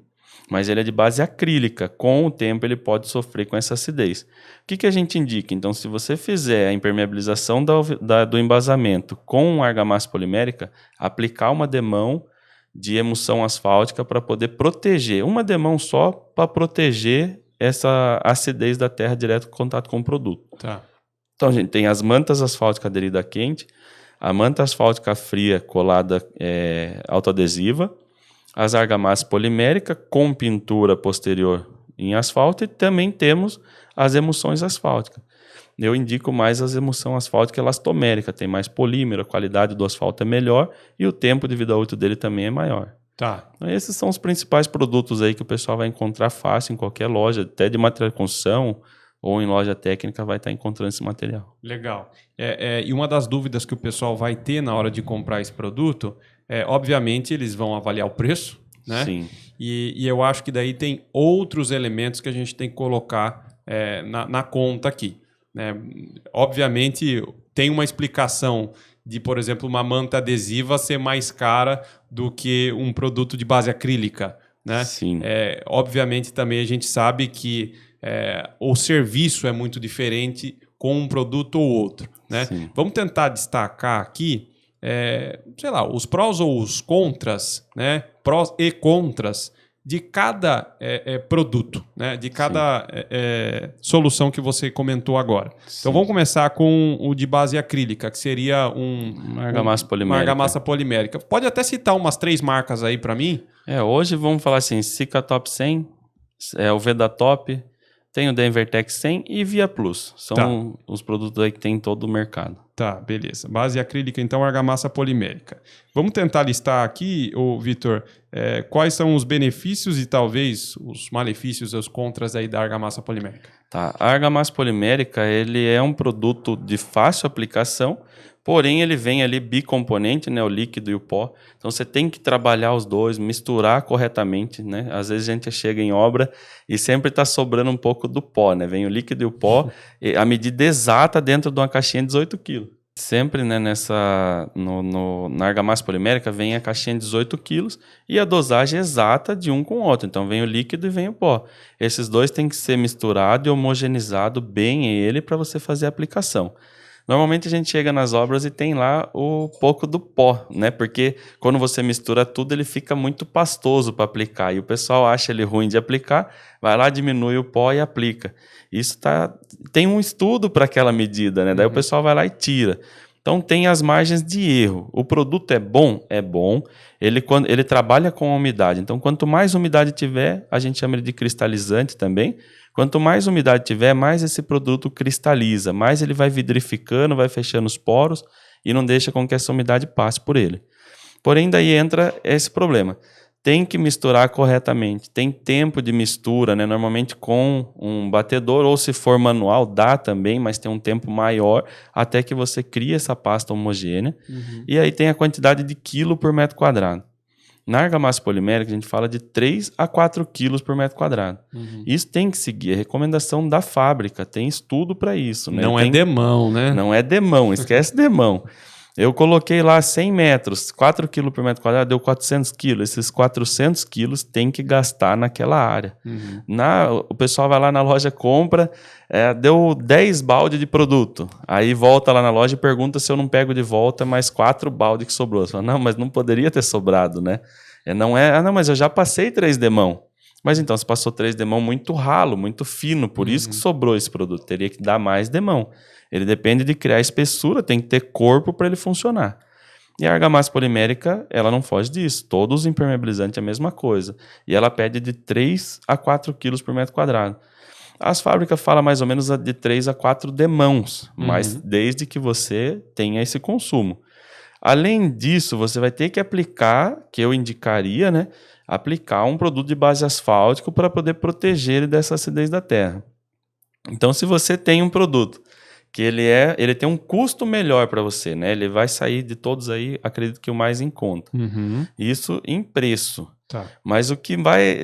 Mas ele é de base acrílica. Com o tempo, ele pode sofrer com essa acidez. O que a gente indica? Então, se você fizer a impermeabilização do embasamento com argamassa polimérica, aplicar uma demão de emulsão asfáltica para poder proteger. Uma demão só para proteger essa acidez da terra direto em contato com o produto. Então, a gente tem as mantas asfálticas aderidas a quente, a manta asfáltica fria colada autoadesiva, as argamassas poliméricas com pintura posterior em asfalto e também temos as emulsões asfálticas. Eu indico mais as emulsão asfáltica elastomérica, tem mais polímero, a qualidade do asfalto é melhor e o tempo de vida útil dele também é maior. Então, esses são os principais produtos aí que o pessoal vai encontrar fácil em qualquer loja, até de material de construção ou em loja técnica vai estar encontrando esse material. Legal. E uma das dúvidas que o pessoal vai ter na hora de comprar esse produto obviamente, eles vão avaliar o preço, né? Sim. E eu acho que daí tem outros elementos que a gente tem que colocar na conta aqui. né? Obviamente, tem uma explicação de, por exemplo, uma manta adesiva ser mais cara do que um produto de base acrílica, né? Sim. Obviamente, também a gente sabe que o serviço é muito diferente com um produto ou outro, né? Sim. Vamos tentar destacar aqui, sei lá, os prós ou os contras, né? Prós e contras de cada produto, né? De cada solução que você comentou agora. Sim. Então vamos começar com o de base acrílica, que seria uma argamassa polimérica. Uma argamassa polimérica. Pode até citar umas 3 marcas aí para mim? Hoje vamos falar assim, Cicatop 100, o Vedatop, tem o Denvertec 100 e Via Plus. São os produtos aí que tem em todo o mercado. Tá, beleza. Base acrílica, então, argamassa polimérica. Vamos tentar listar aqui, Vitor, quais são os benefícios e talvez os malefícios e os contras aí da argamassa polimérica. Tá. A argamassa polimérica, ele é um produto de fácil aplicação, porém ele vem ali bicomponente, né, o líquido e o pó. Então você tem que trabalhar os dois, misturar corretamente, né? Às vezes a gente chega em obra e sempre está sobrando um pouco do pó, né? Vem o líquido e o pó, a medida exata dentro de uma caixinha de 18 kg. Sempre, né, na argamassa polimérica vem a caixinha de 18 kg e a dosagem exata de um com o outro. Então vem o líquido e vem o pó. Esses dois têm que ser misturados e homogeneizado bem ele para você fazer a aplicação. Normalmente a gente chega nas obras e tem lá o pouco do pó, né? Porque quando você mistura tudo, ele fica muito pastoso para aplicar. E o pessoal acha ele ruim de aplicar, vai lá, diminui o pó e aplica. Isso tem um estudo para aquela medida, né? Daí o pessoal vai lá e tira. Então tem as margens de erro. O produto é bom? É bom. Ele trabalha com a umidade. Então quanto mais umidade tiver, a gente chama ele de cristalizante também. Quanto mais umidade tiver, mais esse produto cristaliza, mais ele vai vidrificando, vai fechando os poros e não deixa com que essa umidade passe por ele. Porém, daí entra esse problema. Tem que misturar corretamente, tem tempo de mistura, né? Normalmente com um batedor, ou se for manual, dá também, mas tem um tempo maior até que você crie essa pasta homogênea. E aí tem a quantidade de quilo por metro quadrado. Na argamassa polimérica, a gente fala de 3 a 4 quilos por metro quadrado. Isso tem que seguir a recomendação da fábrica, tem estudo para isso. Né? Não é demão, né? Não é demão, esquece demão. Eu coloquei lá 100 metros, 4 quilos por metro quadrado, deu 400 quilos. Esses 400 quilos tem que gastar naquela área. O pessoal vai lá na loja, compra, deu 10 balde de produto. Aí volta lá na loja e pergunta se eu não pego de volta mais 4 balde que sobrou. Você fala, não, mas não poderia ter sobrado, né? Não, mas eu já passei 3 demão. Mas então, você passou 3 demão muito ralo, muito fino, por isso que sobrou esse produto. Teria que dar mais demão. Ele depende de criar espessura, tem que ter corpo para ele funcionar. E a argamassa polimérica, ela não foge disso. Todos os impermeabilizantes é a mesma coisa. E ela pede de 3 a 4 quilos por metro quadrado. As fábricas falam mais ou menos de 3 a 4 demãos, mas desde que você tenha esse consumo. Além disso, você vai ter que aplicar, que eu indicaria, né? Aplicar um produto de base asfáltico para poder proteger ele dessa acidez da terra. Então, se você tem um produto que ele tem um custo melhor para você, né? Ele vai sair de todos aí, acredito que o mais em conta. Isso em preço. Tá. Mas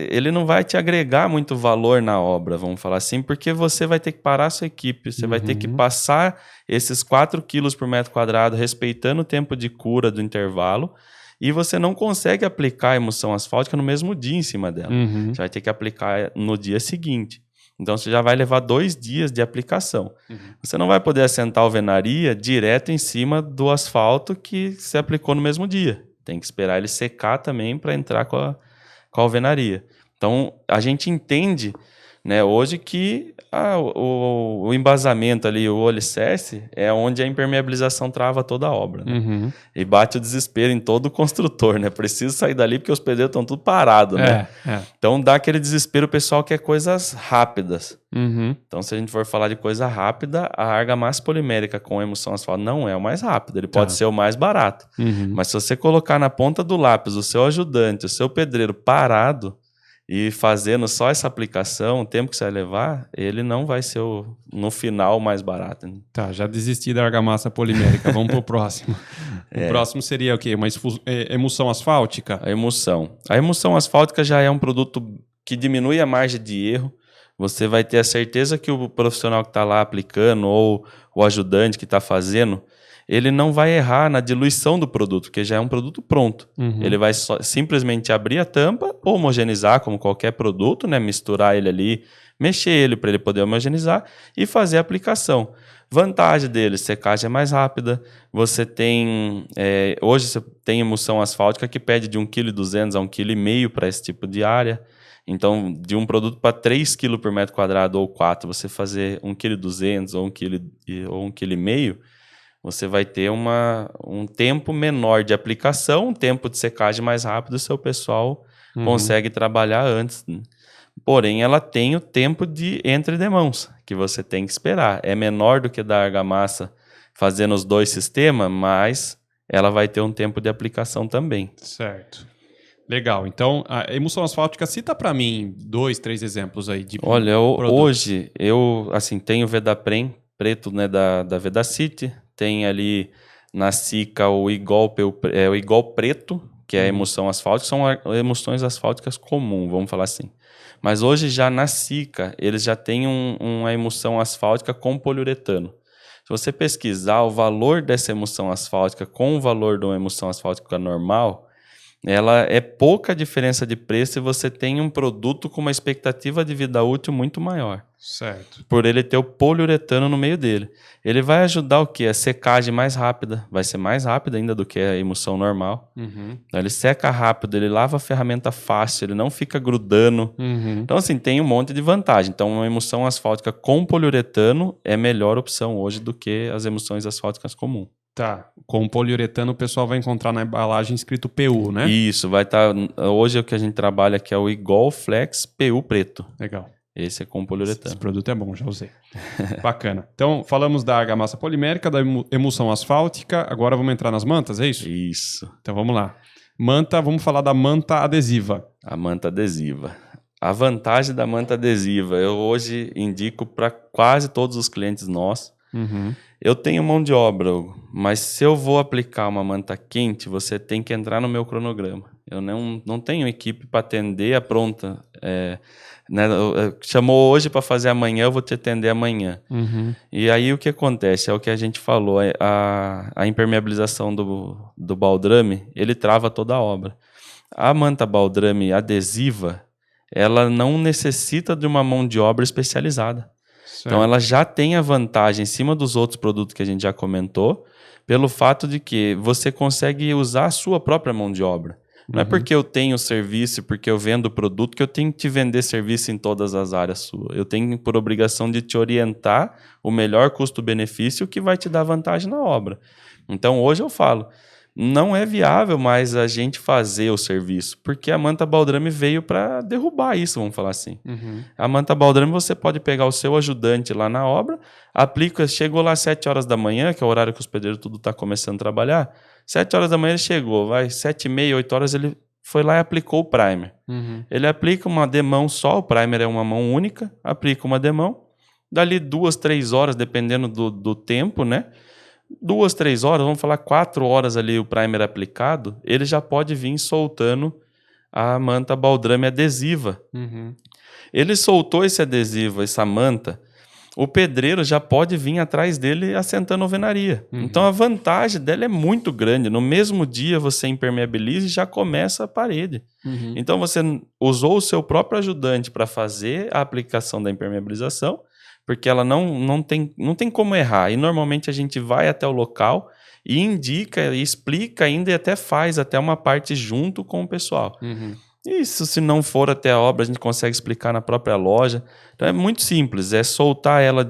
ele não vai te agregar muito valor na obra, vamos falar assim, porque você vai ter que parar a sua equipe, você vai ter que passar esses 4 quilos por metro quadrado, respeitando o tempo de cura do intervalo, e você não consegue aplicar a emulsão asfáltica no mesmo dia em cima dela. Você vai ter que aplicar no dia seguinte. Então, você já vai levar 2 dias de aplicação. Você não vai poder assentar a alvenaria direto em cima do asfalto que você aplicou no mesmo dia. Tem que esperar ele secar também para entrar com a alvenaria. Então, a gente entende, né, hoje que o embasamento ali, o alicerce, é onde a impermeabilização trava toda a obra. Né? E bate o desespero em todo o construtor, né? Precisa sair dali porque os pedreiros estão tudo parados, né? Então dá aquele desespero, o pessoal quer coisas rápidas. Então, se a gente for falar de coisa rápida, a argamassa polimérica com emulsão asfáltica não é o mais rápido, ele pode ser o mais barato. Mas se você colocar na ponta do lápis o seu ajudante, o seu pedreiro parado, e fazendo só essa aplicação, o tempo que você vai levar, ele não vai ser no final o mais barato. Né? Tá, já desisti da argamassa polimérica. Vamos pro próximo. O próximo seria o quê? Uma emulsão asfáltica? A emulsão. A emulsão asfáltica já é um produto que diminui a margem de erro, você vai ter a certeza que o profissional que está lá aplicando ou o ajudante que está fazendo, ele não vai errar na diluição do produto, porque já é um produto pronto. Ele vai simplesmente abrir a tampa, homogeneizar como qualquer produto, né? Misturar ele ali, mexer ele para ele poder homogeneizar e fazer a aplicação. Vantagem dele, secagem é mais rápida. Você tem... hoje você tem emulsão asfáltica que pede de 1,2 kg a 1,5 kg para esse tipo de área. Então, de um produto para 3 kg por metro quadrado ou 4, você fazer 1,2 kg ou 1,5 kg, você vai ter um tempo menor de aplicação, um tempo de secagem mais rápido, o seu pessoal consegue trabalhar antes. Porém, ela tem o tempo de entre demãos, que você tem que esperar. É menor do que da argamassa fazendo os dois sistemas, mas ela vai ter um tempo de aplicação também. Certo. Legal. Então, a emulsão asfáltica, cita para mim 2, 3 exemplos aí de Olha, produtos. hoje eu tenho o Vedaprem preto, né, da Vedacity, tem ali na Sica o Igol preto, que é a emulsão asfáltica, são emulsões asfálticas comuns, vamos falar assim. Mas hoje já na Sica, eles já têm uma emulsão asfáltica com poliuretano. Se você pesquisar o valor dessa emulsão asfáltica com o valor de uma emulsão asfáltica normal, ela é pouca diferença de preço e você tem um produto com uma expectativa de vida útil muito maior. Certo. Por ele ter o poliuretano no meio dele. Ele vai ajudar o quê? A secagem mais rápida. Vai ser mais rápida ainda do que a emulsão normal. Então, ele seca rápido, ele lava a ferramenta fácil, ele não fica grudando. Então, assim, tem um monte de vantagem. Então, uma emulsão asfáltica com poliuretano é a melhor opção hoje do que as emulsões asfálticas comuns. Tá. Com poliuretano o pessoal vai encontrar na embalagem escrito PU, né? Isso, vai estar... Hoje o que a gente trabalha aqui é o Igol Flex PU preto. Legal. Esse é com poliuretano. Esse produto é bom, já usei. Bacana. Então, falamos da argamassa polimérica, da emulsão asfáltica. Agora vamos entrar nas mantas, é isso? Isso. Então vamos lá. Manta, vamos falar da manta adesiva. A manta adesiva. A vantagem da manta adesiva, eu hoje indico para quase todos os clientes nossos. Eu tenho mão de obra, Hugo, mas se eu vou aplicar uma manta quente, você tem que entrar no meu cronograma. Eu não tenho equipe para atender a pronta. Né? Chamou hoje para fazer amanhã, eu vou te atender amanhã. E aí o que acontece? É o que a gente falou, a impermeabilização do baldrame, ele trava toda a obra. A manta baldrame adesiva, ela não necessita de uma mão de obra especializada. Certo. Então ela já tem a vantagem em cima dos outros produtos que a gente já comentou, pelo fato de que você consegue usar a sua própria mão de obra. Não é porque eu tenho serviço, porque eu vendo produto, que eu tenho que te vender serviço em todas as áreas suas. Eu tenho por obrigação de te orientar o melhor custo-benefício que vai te dar vantagem na obra. Então hoje eu falo, não é viável mais a gente fazer o serviço, porque a manta baldrame veio para derrubar isso, vamos falar assim. A manta baldrame você pode pegar o seu ajudante lá na obra, aplica, chegou lá às 7 horas da manhã, que é o horário que os pedreiros tudo está começando a trabalhar, 7 horas da manhã ele chegou, 7h30, 8 horas ele foi lá e aplicou o primer. Ele aplica uma demão só, o primer é uma mão única, aplica uma demão, dali 2, 3 horas, dependendo do tempo, né? 2, 3 horas, vamos falar 4 horas ali o primer aplicado, ele já pode vir soltando a manta baldrame adesiva. Ele soltou esse adesivo, essa manta, o pedreiro já pode vir atrás dele assentando alvenaria. Então a vantagem dela é muito grande. No mesmo dia você impermeabiliza e já começa a parede. Então você usou o seu próprio ajudante para fazer a aplicação da impermeabilização, porque ela não tem como errar. E normalmente a gente vai até o local e indica, e explica ainda e até faz até uma parte junto com o pessoal. Isso, se não for até a obra, a gente consegue explicar na própria loja. Então é muito simples, é soltar ela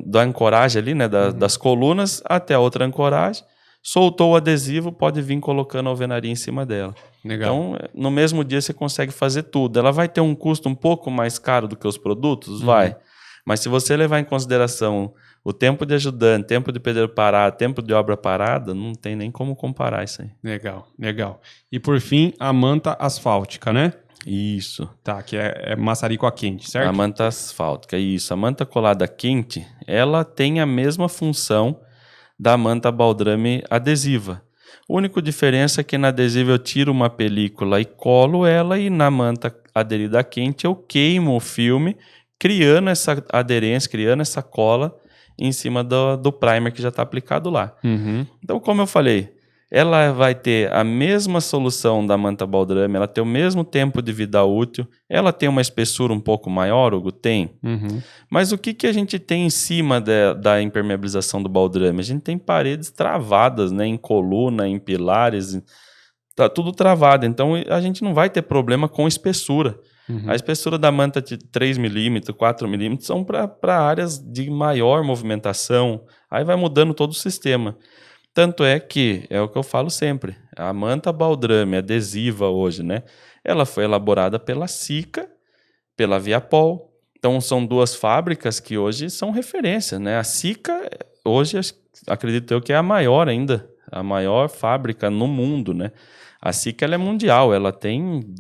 da ancoragem ali, né, das colunas até a outra ancoragem. Soltou o adesivo, pode vir colocando a alvenaria em cima dela. Legal. Então, no mesmo dia você consegue fazer tudo. Ela vai ter um custo um pouco mais caro do que os produtos? Vai. Mas se você levar em consideração o tempo de ajudante, tempo de pedreiro parado, tempo de obra parada, não tem nem como comparar isso aí. Legal, legal. E por fim, a manta asfáltica, né? Isso. Tá, que é maçarico a quente, certo? A manta asfáltica, isso. A manta colada quente, ela tem a mesma função da manta baldrame adesiva. A única diferença é que na adesiva eu tiro uma película e colo ela, e na manta aderida quente eu queimo o filme, criando essa aderência, criando essa cola em cima do primer que já está aplicado lá. Uhum. Então, como eu falei, ela vai ter a mesma solução da manta baldrame, ela tem o mesmo tempo de vida útil, ela tem uma espessura um pouco maior, Hugo? Tem. Uhum. Mas o que a gente tem em cima da impermeabilização do baldrame? A gente tem paredes travadas, né, em coluna, em pilares, tá tudo travado. Então, a gente não vai ter problema com espessura. Uhum. A espessura da manta de 3 milímetros, 4 milímetros são para áreas de maior movimentação. Aí vai mudando todo o sistema. Tanto é que, é o que eu falo sempre, a manta baldrame adesiva hoje, né? Ela foi elaborada pela Sika, pela Viapol. Então, são duas fábricas que hoje são referência, né? A Sika, hoje, acredito eu que é a maior ainda, a maior fábrica no mundo, né? A Sika, ela é mundial, ela tem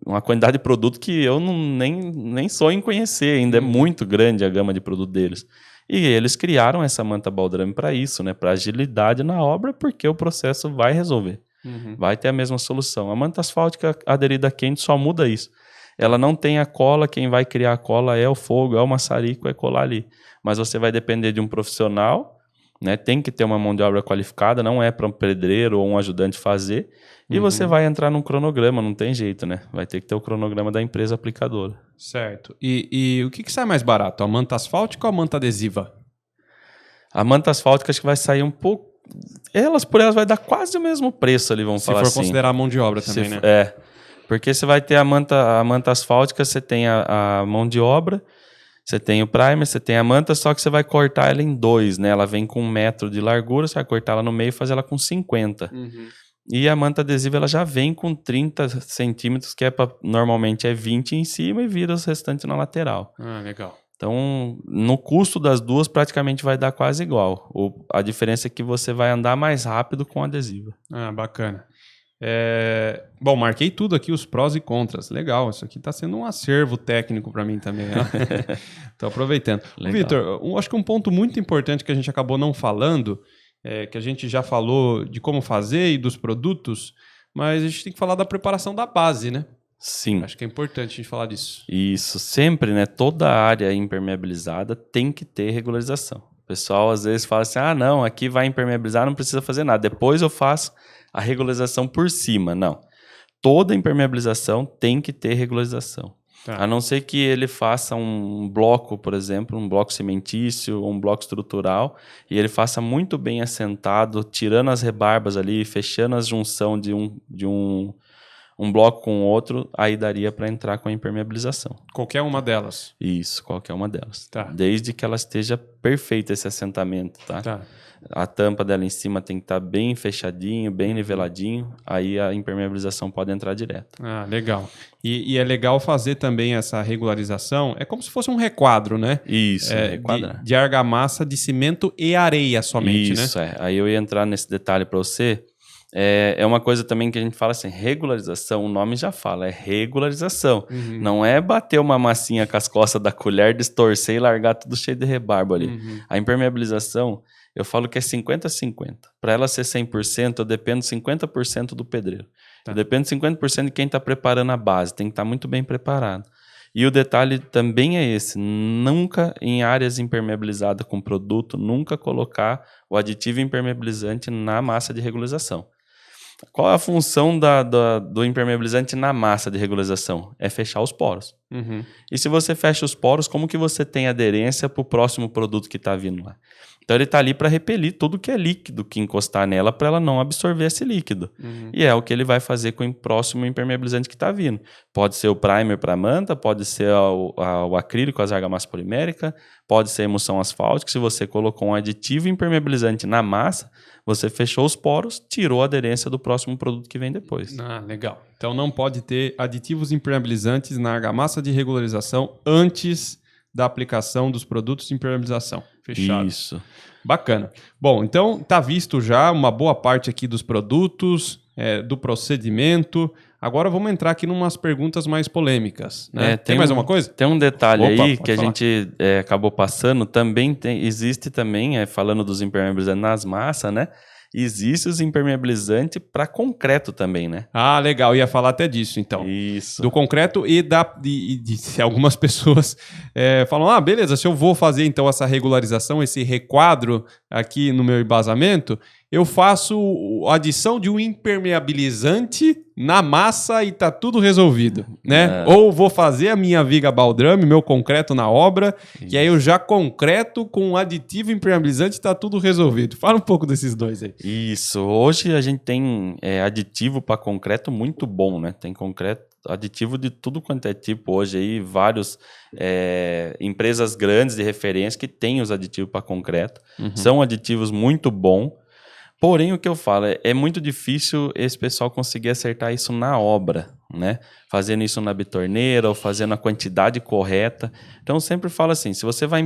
uma quantidade de produto que eu nem sonho em conhecer ainda, é muito grande a gama de produto deles. E eles criaram essa manta baldrame para isso, né? Para agilidade na obra, porque o processo vai resolver. Uhum. Vai ter a mesma solução. A manta asfáltica aderida quente só muda isso. Ela não tem a cola, quem vai criar a cola é o fogo, é o maçarico, é colar ali. Mas você vai depender de um profissional, né? Tem que ter uma mão de obra qualificada, não é para um pedreiro ou um ajudante fazer. E você vai entrar num cronograma, não tem jeito, né? Vai ter que ter o cronograma da empresa aplicadora. Certo. E o que sai mais barato? A manta asfáltica ou a manta adesiva? A manta asfáltica acho que vai sair um pouco... Elas por elas vai dar quase o mesmo preço ali, vamos falar assim. Se for considerar a mão de obra também, né? É, porque você vai ter a manta asfáltica, você tem a mão de obra, você tem o primer, você tem a manta, só que você vai cortar ela em 2, né? Ela vem com 1 metro de largura, você vai cortar ela no meio e fazer ela com 50. Uhum. E a manta adesiva ela já vem com 30 centímetros, que normalmente é 20 em cima e vira os restantes na lateral. Ah, legal. Então, no custo das duas, praticamente vai dar quase igual. A diferença é que você vai andar mais rápido com adesiva. Ah, bacana. Bom, marquei tudo aqui, os prós e contras. Legal, isso aqui está sendo um acervo técnico para mim também. Estou aproveitando. Vitor, acho que um ponto muito importante que a gente acabou não falando, que a gente já falou de como fazer e dos produtos, mas a gente tem que falar da preparação da base, né? Sim. Acho que é importante a gente falar disso. Isso, sempre, né? Toda área impermeabilizada tem que ter regularização. O pessoal às vezes fala assim, não, aqui vai impermeabilizar, não precisa fazer nada. Depois eu faço a regularização por cima. Não. Toda impermeabilização tem que ter regularização. Tá. A não ser que ele faça um bloco, por exemplo, um bloco cimentício, um bloco estrutural, e ele faça muito bem assentado, tirando as rebarbas ali, fechando a junção de um bloco com o outro, aí daria para entrar com a impermeabilização. Qualquer uma delas? Isso, qualquer uma delas. Tá. Desde que ela esteja perfeita esse assentamento, tá? Tá. A tampa dela em cima tem que estar bem fechadinho, bem niveladinho, aí a impermeabilização pode entrar direto. Ah, legal. E é legal fazer também essa regularização, é como se fosse um requadro, né? Isso, requadrar. De argamassa, de cimento e areia somente, né? Isso, Aí eu ia entrar nesse detalhe para você. É uma coisa também que a gente fala assim, regularização, o nome já fala, é regularização. Uhum. Não é bater uma massinha com as costas da colher, distorcer e largar tudo cheio de rebarbo ali. Uhum. A impermeabilização, eu falo que é 50-50. Para ela ser 100%, eu dependo 50% do pedreiro. Tá. Eu dependo 50% de quem está preparando a base, tem que estar muito bem preparado. E o detalhe também é esse, nunca em áreas impermeabilizadas com produto, nunca colocar o aditivo impermeabilizante na massa de regularização. Qual é a função do impermeabilizante na massa de regularização? É fechar os poros. Uhum. E se você fecha os poros, como que você tem aderência para o próximo produto que está vindo lá? Então ele está ali para repelir tudo que é líquido que encostar nela para ela não absorver esse líquido. Uhum. E é o que ele vai fazer com o próximo impermeabilizante que está vindo. Pode ser o primer para a manta, pode ser o acrílico, as argamassa polimérica, pode ser a emulsão asfáltica. Se você colocou um aditivo impermeabilizante na massa, você fechou os poros, tirou a aderência do próximo produto que vem depois. Ah, legal. Então não pode ter aditivos impermeabilizantes na argamassa de regularização antes da aplicação dos produtos de impermeabilização. Fechado. Isso. Bacana. Bom, então tá visto já uma boa parte aqui dos produtos, do procedimento. Agora vamos entrar aqui em umas perguntas mais polêmicas, né? Tem mais alguma coisa? Tem um detalhe aí que falar. A gente acabou passando. Também existe também, falando dos impermeabilizantes nas massas, né? Existem os impermeabilizantes para concreto também, né? Ah, legal. Ia falar até disso, então. Isso. Do concreto e se algumas pessoas falam, ah, beleza, se eu vou fazer então essa regularização, esse requadro aqui no meu embasamento, eu faço a adição de um impermeabilizante na massa e tá tudo resolvido, né? Ou vou fazer a minha viga baldrame, meu concreto na obra, e aí eu já concreto com um aditivo impermeabilizante e tá tudo resolvido. Fala um pouco desses dois aí. Isso. Hoje a gente tem aditivo para concreto muito bom, né? Tem concreto, aditivo de tudo quanto é tipo hoje aí, vários empresas grandes de referência que têm os aditivos para concreto. São aditivos muito bons. Porém, o que eu falo é muito difícil esse pessoal conseguir acertar isso na obra, né? Fazendo isso na bitorneira ou fazendo a quantidade correta. Então, eu sempre falo assim, se você vai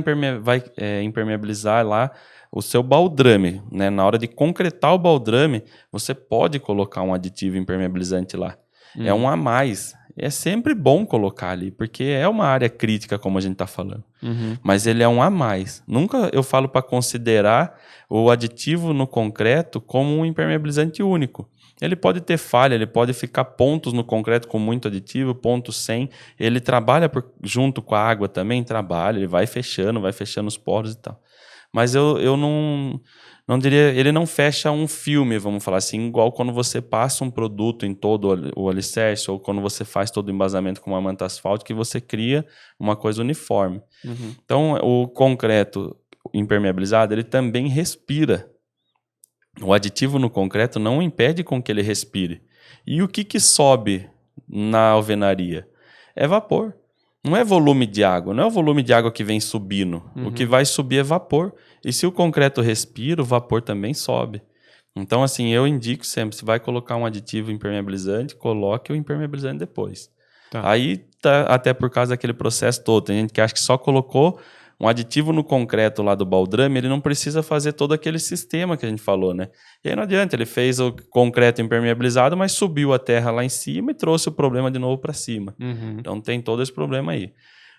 impermeabilizar lá o seu baldrame, né? Na hora de concretar o baldrame, você pode colocar um aditivo impermeabilizante lá. É um a mais. É sempre bom colocar ali, porque é uma área crítica, como a gente está falando. Mas ele é um a mais. Nunca eu falo para considerar o aditivo no concreto como um impermeabilizante único. Ele pode ter falha, ele pode ficar pontos no concreto com muito aditivo, pontos sem. Ele trabalha junto com a água também, trabalha, ele vai fechando os poros e tal. Mas eu não diria, ele não fecha um filme, vamos falar assim, igual quando você passa um produto em todo o alicerce ou quando você faz todo o embasamento com uma manta asfáltica que você cria uma coisa uniforme. Então, o concreto impermeabilizado, ele também respira. O aditivo no concreto não impede com que ele respire. E o que sobe na alvenaria? É vapor. Não é volume de água, não é o volume de água que vem subindo. O que vai subir é vapor. E se o concreto respira, o vapor também sobe. Então, assim, eu indico sempre, se vai colocar um aditivo impermeabilizante, coloque o impermeabilizante depois. Tá. Aí, até por causa daquele processo todo, tem gente que acha que só colocou um aditivo no concreto lá do baldrame, ele não precisa fazer todo aquele sistema que a gente falou, né? E aí não adianta, ele fez o concreto impermeabilizado, mas subiu a terra lá em cima e trouxe o problema de novo para cima. Então tem todo esse problema aí.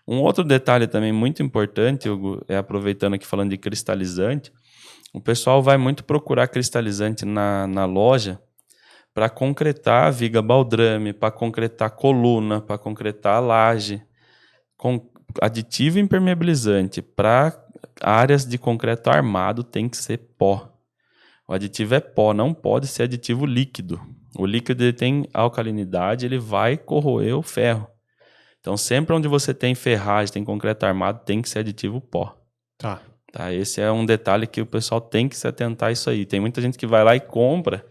Um outro detalhe também muito importante, Hugo, aproveitando aqui falando de cristalizante, o pessoal vai muito procurar cristalizante na loja para concretar a viga baldrame, para concretar coluna, para concretar a laje. Aditivo impermeabilizante para áreas de concreto armado tem que ser pó. O aditivo é pó, não pode ser aditivo líquido. O líquido ele tem alcalinidade, ele vai corroer o ferro. Então, sempre onde você tem ferragem, tem concreto armado, tem que ser aditivo pó. Tá? Esse é um detalhe que o pessoal tem que se atentar a isso aí. Tem muita gente que vai lá e compra,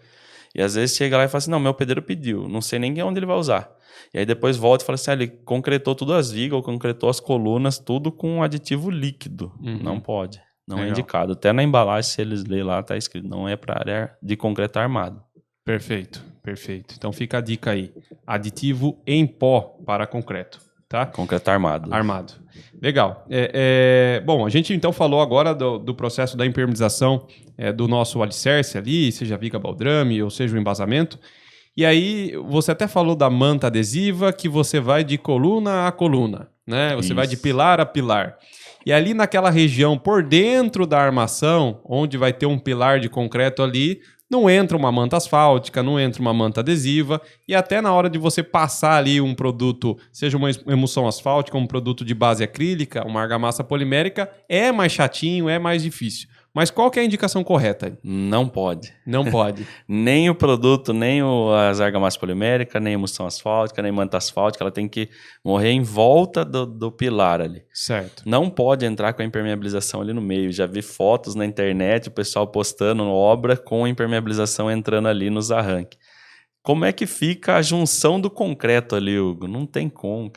e às vezes chega lá e fala assim, não, meu pedreiro pediu, não sei nem onde ele vai usar. E aí depois volta e fala assim, ele concretou tudo as vigas, ou concretou as colunas, tudo com um aditivo líquido. Não pode, não é indicado. Até na embalagem, se eles lerem lá, está escrito, não é para área de concreto armado. Perfeito. Então fica a dica aí. Aditivo em pó para concreto, tá? Concreto armado. Legal. Bom, a gente então falou agora do processo da impermeabilização do nosso alicerce ali, seja viga baldrame ou seja o embasamento. E aí, você até falou da manta adesiva, que você vai de coluna a coluna, né? Você vai de pilar a pilar. E ali naquela região, por dentro da armação, onde vai ter um pilar de concreto ali, não entra uma manta asfáltica, não entra uma manta adesiva, e até na hora de você passar ali um produto, seja uma emulsão asfáltica, um produto de base acrílica, uma argamassa polimérica, é mais chatinho, é mais difícil. Mas qual que é a indicação correta? Não pode. Não pode. Nem o produto, nem as argamassas poliméricas, nem a emulsão asfáltica, nem manta asfáltica, ela tem que morrer em volta do pilar ali. Certo. Não pode entrar com a impermeabilização ali no meio. Já vi fotos na internet, o pessoal postando obra com a impermeabilização entrando ali nos arranques. Como é que fica a junção do concreto ali, Hugo? Não tem como.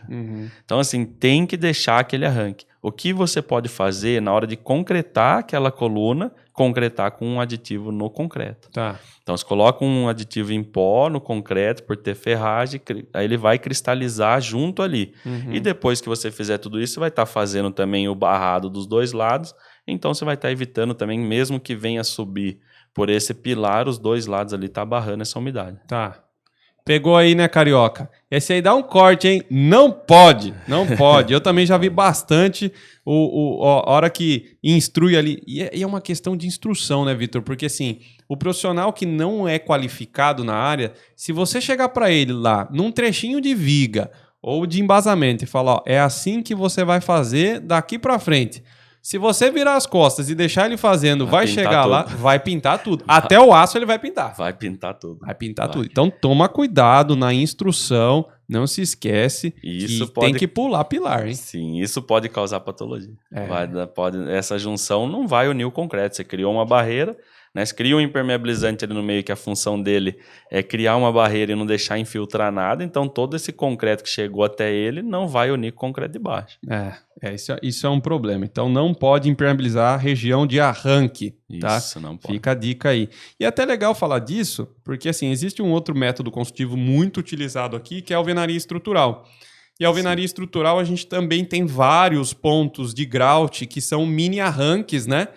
Então, assim, tem que deixar aquele arranque. O que você pode fazer na hora de concretar aquela coluna, concretar com um aditivo no concreto. Tá. Então, você coloca um aditivo em pó no concreto, por ter ferragem, aí ele vai cristalizar junto ali. E depois que você fizer tudo isso, você vai estar fazendo também o barrado dos dois lados. Então, você vai estar evitando também, mesmo que venha subir por esse pilar, os dois lados ali tá barrando essa umidade. Tá. Pegou aí, né, Carioca? Esse aí dá um corte, hein? Não pode, não pode. Eu também já vi bastante a hora que instrui ali. E é uma questão de instrução, né, Vitor? Porque, assim, o profissional que não é qualificado na área, se você chegar para ele lá, num trechinho de viga ou de embasamento e falar, ó, é assim que você vai fazer daqui para frente. Se você virar as costas e deixar ele fazendo, vai chegar lá, vai pintar tudo. Até o aço ele vai pintar. Vai pintar tudo. Vai pintar tudo. Então toma cuidado na instrução, não se esquece isso que tem que pular pilar, hein? Sim, isso pode causar patologia. Essa junção não vai unir o concreto. Você criou uma barreira, né? Você cria um impermeabilizante ali no meio, que a função dele é criar uma barreira e não deixar infiltrar nada. Então todo esse concreto que chegou até ele não vai unir com o concreto de baixo. Isso é um problema. Então não pode impermeabilizar a região de arranque, tá? Isso, não pode. Fica a dica aí. E é até legal falar disso, porque assim, existe um outro método construtivo muito utilizado aqui, que é a alvenaria estrutural. E a alvenaria estrutural, a gente também tem vários pontos de grout que são mini arranques, né?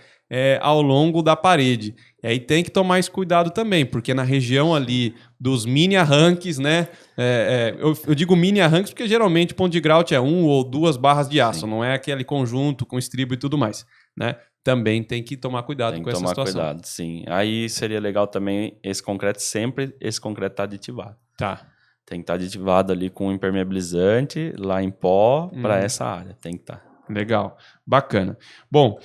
Ao longo da parede. E aí tem que tomar esse cuidado também, porque na região ali dos mini arranques, né? Eu digo mini arranques porque geralmente ponto de grout é 1 ou 2 barras de aço, não é aquele conjunto com estribo e tudo mais, né? Também tem que tomar cuidado com essa situação. Tem que tomar cuidado, sim. Aí seria legal também esse concreto tá aditivado. Tá. Tem que estar aditivado ali com impermeabilizante, lá em pó, para essa área. Tem que estar. Legal, bacana. Bom,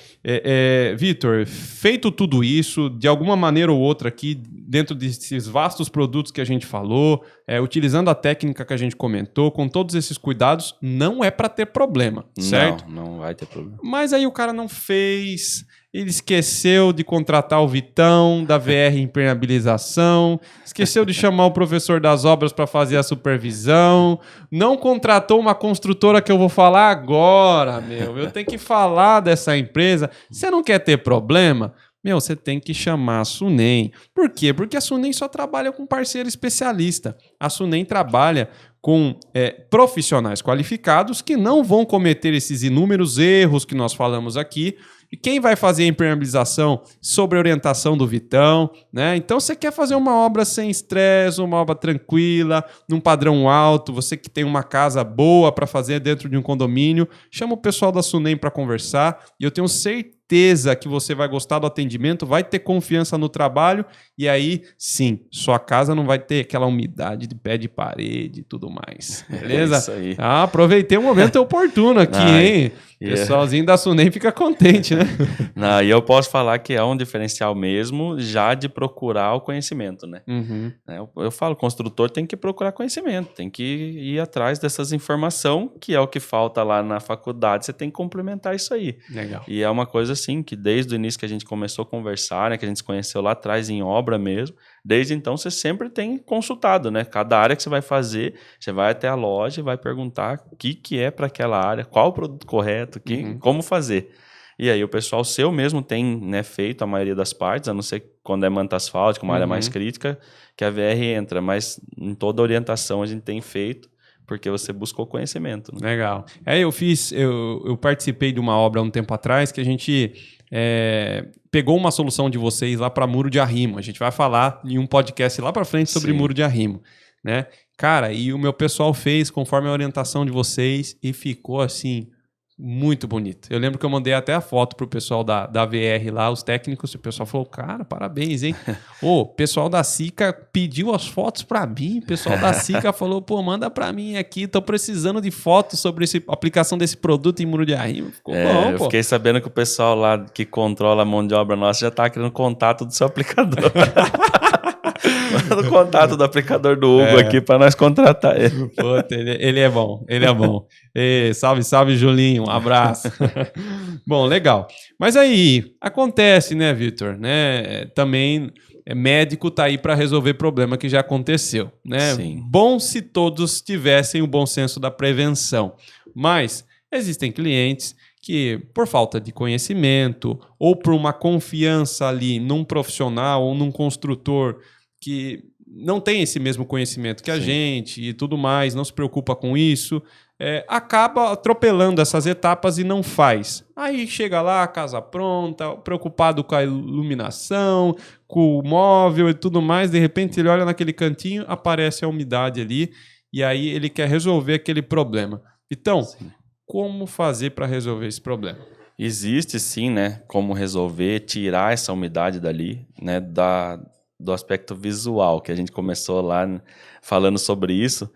Vitor, feito tudo isso, de alguma maneira ou outra aqui, dentro desses vastos produtos que a gente falou, utilizando a técnica que a gente comentou, com todos esses cuidados, não é para ter problema, certo? Não vai ter problema. Mas aí o cara não fez, ele esqueceu de contratar o Vitão, da VR Impermeabilização, esqueceu de chamar o professor das obras para fazer a supervisão, não contratou uma construtora que eu vou falar agora, meu. Eu tenho que falar dessa empresa. Você não quer ter problema? Meu, você tem que chamar a Sunem. Por quê? Porque a Sunem só trabalha com parceiro especialista. A Sunem trabalha com profissionais qualificados que não vão cometer esses inúmeros erros que nós falamos aqui. E quem vai fazer a impermeabilização sobre a orientação do Vitão, né? Então, você quer fazer uma obra sem estresse, uma obra tranquila, num padrão alto, você que tem uma casa boa para fazer dentro de um condomínio, chama o pessoal da Sunem para conversar e eu tenho certeza que você vai gostar do atendimento, vai ter confiança no trabalho e aí, sim, sua casa não vai ter aquela umidade de pé de parede e tudo mais, beleza? Isso aí. Aproveitei um momento oportuno aqui, hein? O pessoalzinho da Sunem fica contente, né? E eu posso falar que é um diferencial mesmo já de procurar o conhecimento, né? Uhum. Eu falo, construtor tem que procurar conhecimento, tem que ir atrás dessas informações, que é o que falta lá na faculdade, você tem que complementar isso aí. Legal. E é uma coisa assim, que desde o início que a gente começou a conversar, né, que a gente se conheceu lá atrás em obra mesmo, desde então você sempre tem consultado, né? Cada área que você vai fazer, você vai até a loja e vai perguntar o que é para aquela área, qual o produto correto, como fazer. E aí o pessoal seu mesmo tem, né, feito a maioria das partes, a não ser quando é manta asfáltica, uma área mais crítica, que a VR entra, mas em toda a orientação a gente tem feito, porque você buscou conhecimento. Né? Legal. Eu participei de uma obra há um tempo atrás que a gente pegou uma solução de vocês lá para muro de arrimo. A gente vai falar em um podcast lá para frente sobre muro de arrimo, né? Cara, e o meu pessoal fez conforme a orientação de vocês e ficou assim muito bonito. Eu lembro que eu mandei até a foto pro pessoal da VR lá, os técnicos, e o pessoal falou, cara, parabéns, hein? O pessoal da Sika pediu as fotos pra mim, o pessoal da Sika falou, pô, manda pra mim aqui, tô precisando de fotos sobre a aplicação desse produto em muro de arrimo. Ficou bom, eu fiquei sabendo que o pessoal lá que controla a mão de obra nossa já tá querendo contato do seu aplicador. Manda o contato do aplicador do Hugo aqui para nós contratar ele. Puta, ele é bom, ele é bom. Salve, Julinho, um abraço. Bom, legal. Mas aí, acontece, né, Vitor? Né? Também médico tá aí para resolver problema que já aconteceu, né? Sim. Bom se todos tivessem o bom senso da prevenção. Mas existem clientes que, por falta de conhecimento ou por uma confiança ali num profissional ou num construtor que não tem esse mesmo conhecimento que a gente e tudo mais, não se preocupa com isso, acaba atropelando essas etapas e não faz. Aí chega lá, a casa pronta, preocupado com a iluminação, com o móvel e tudo mais, de repente ele olha naquele cantinho, aparece a umidade ali, e aí ele quer resolver aquele problema. Então, sim, como fazer para resolver esse problema? Existe sim, né, como resolver, tirar essa umidade dali, né, do aspecto visual, que a gente começou lá falando sobre isso.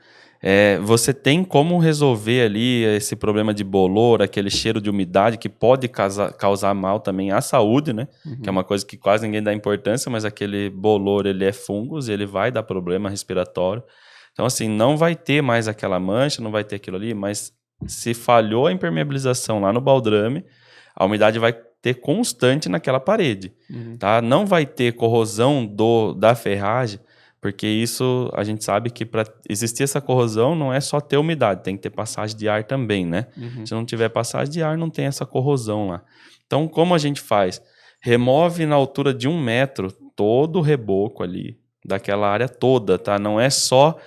Você tem como resolver ali esse problema de bolor, aquele cheiro de umidade que pode causar mal também à saúde, né? Uhum. Que é uma coisa que quase ninguém dá importância, mas aquele bolor, ele é fungos, ele vai dar problema respiratório. Então, assim, não vai ter mais aquela mancha, não vai ter aquilo ali, mas se falhou a impermeabilização lá no baldrame, a umidade vai ter constante naquela parede, uhum, tá? Não vai ter corrosão da ferragem, porque isso a gente sabe que para existir essa corrosão não é só ter umidade, tem que ter passagem de ar também, né? Uhum. Se não tiver passagem de ar, não tem essa corrosão lá. Então, como a gente faz? Remove na altura de 1 metro todo o reboco ali, daquela área toda, tá? Não é só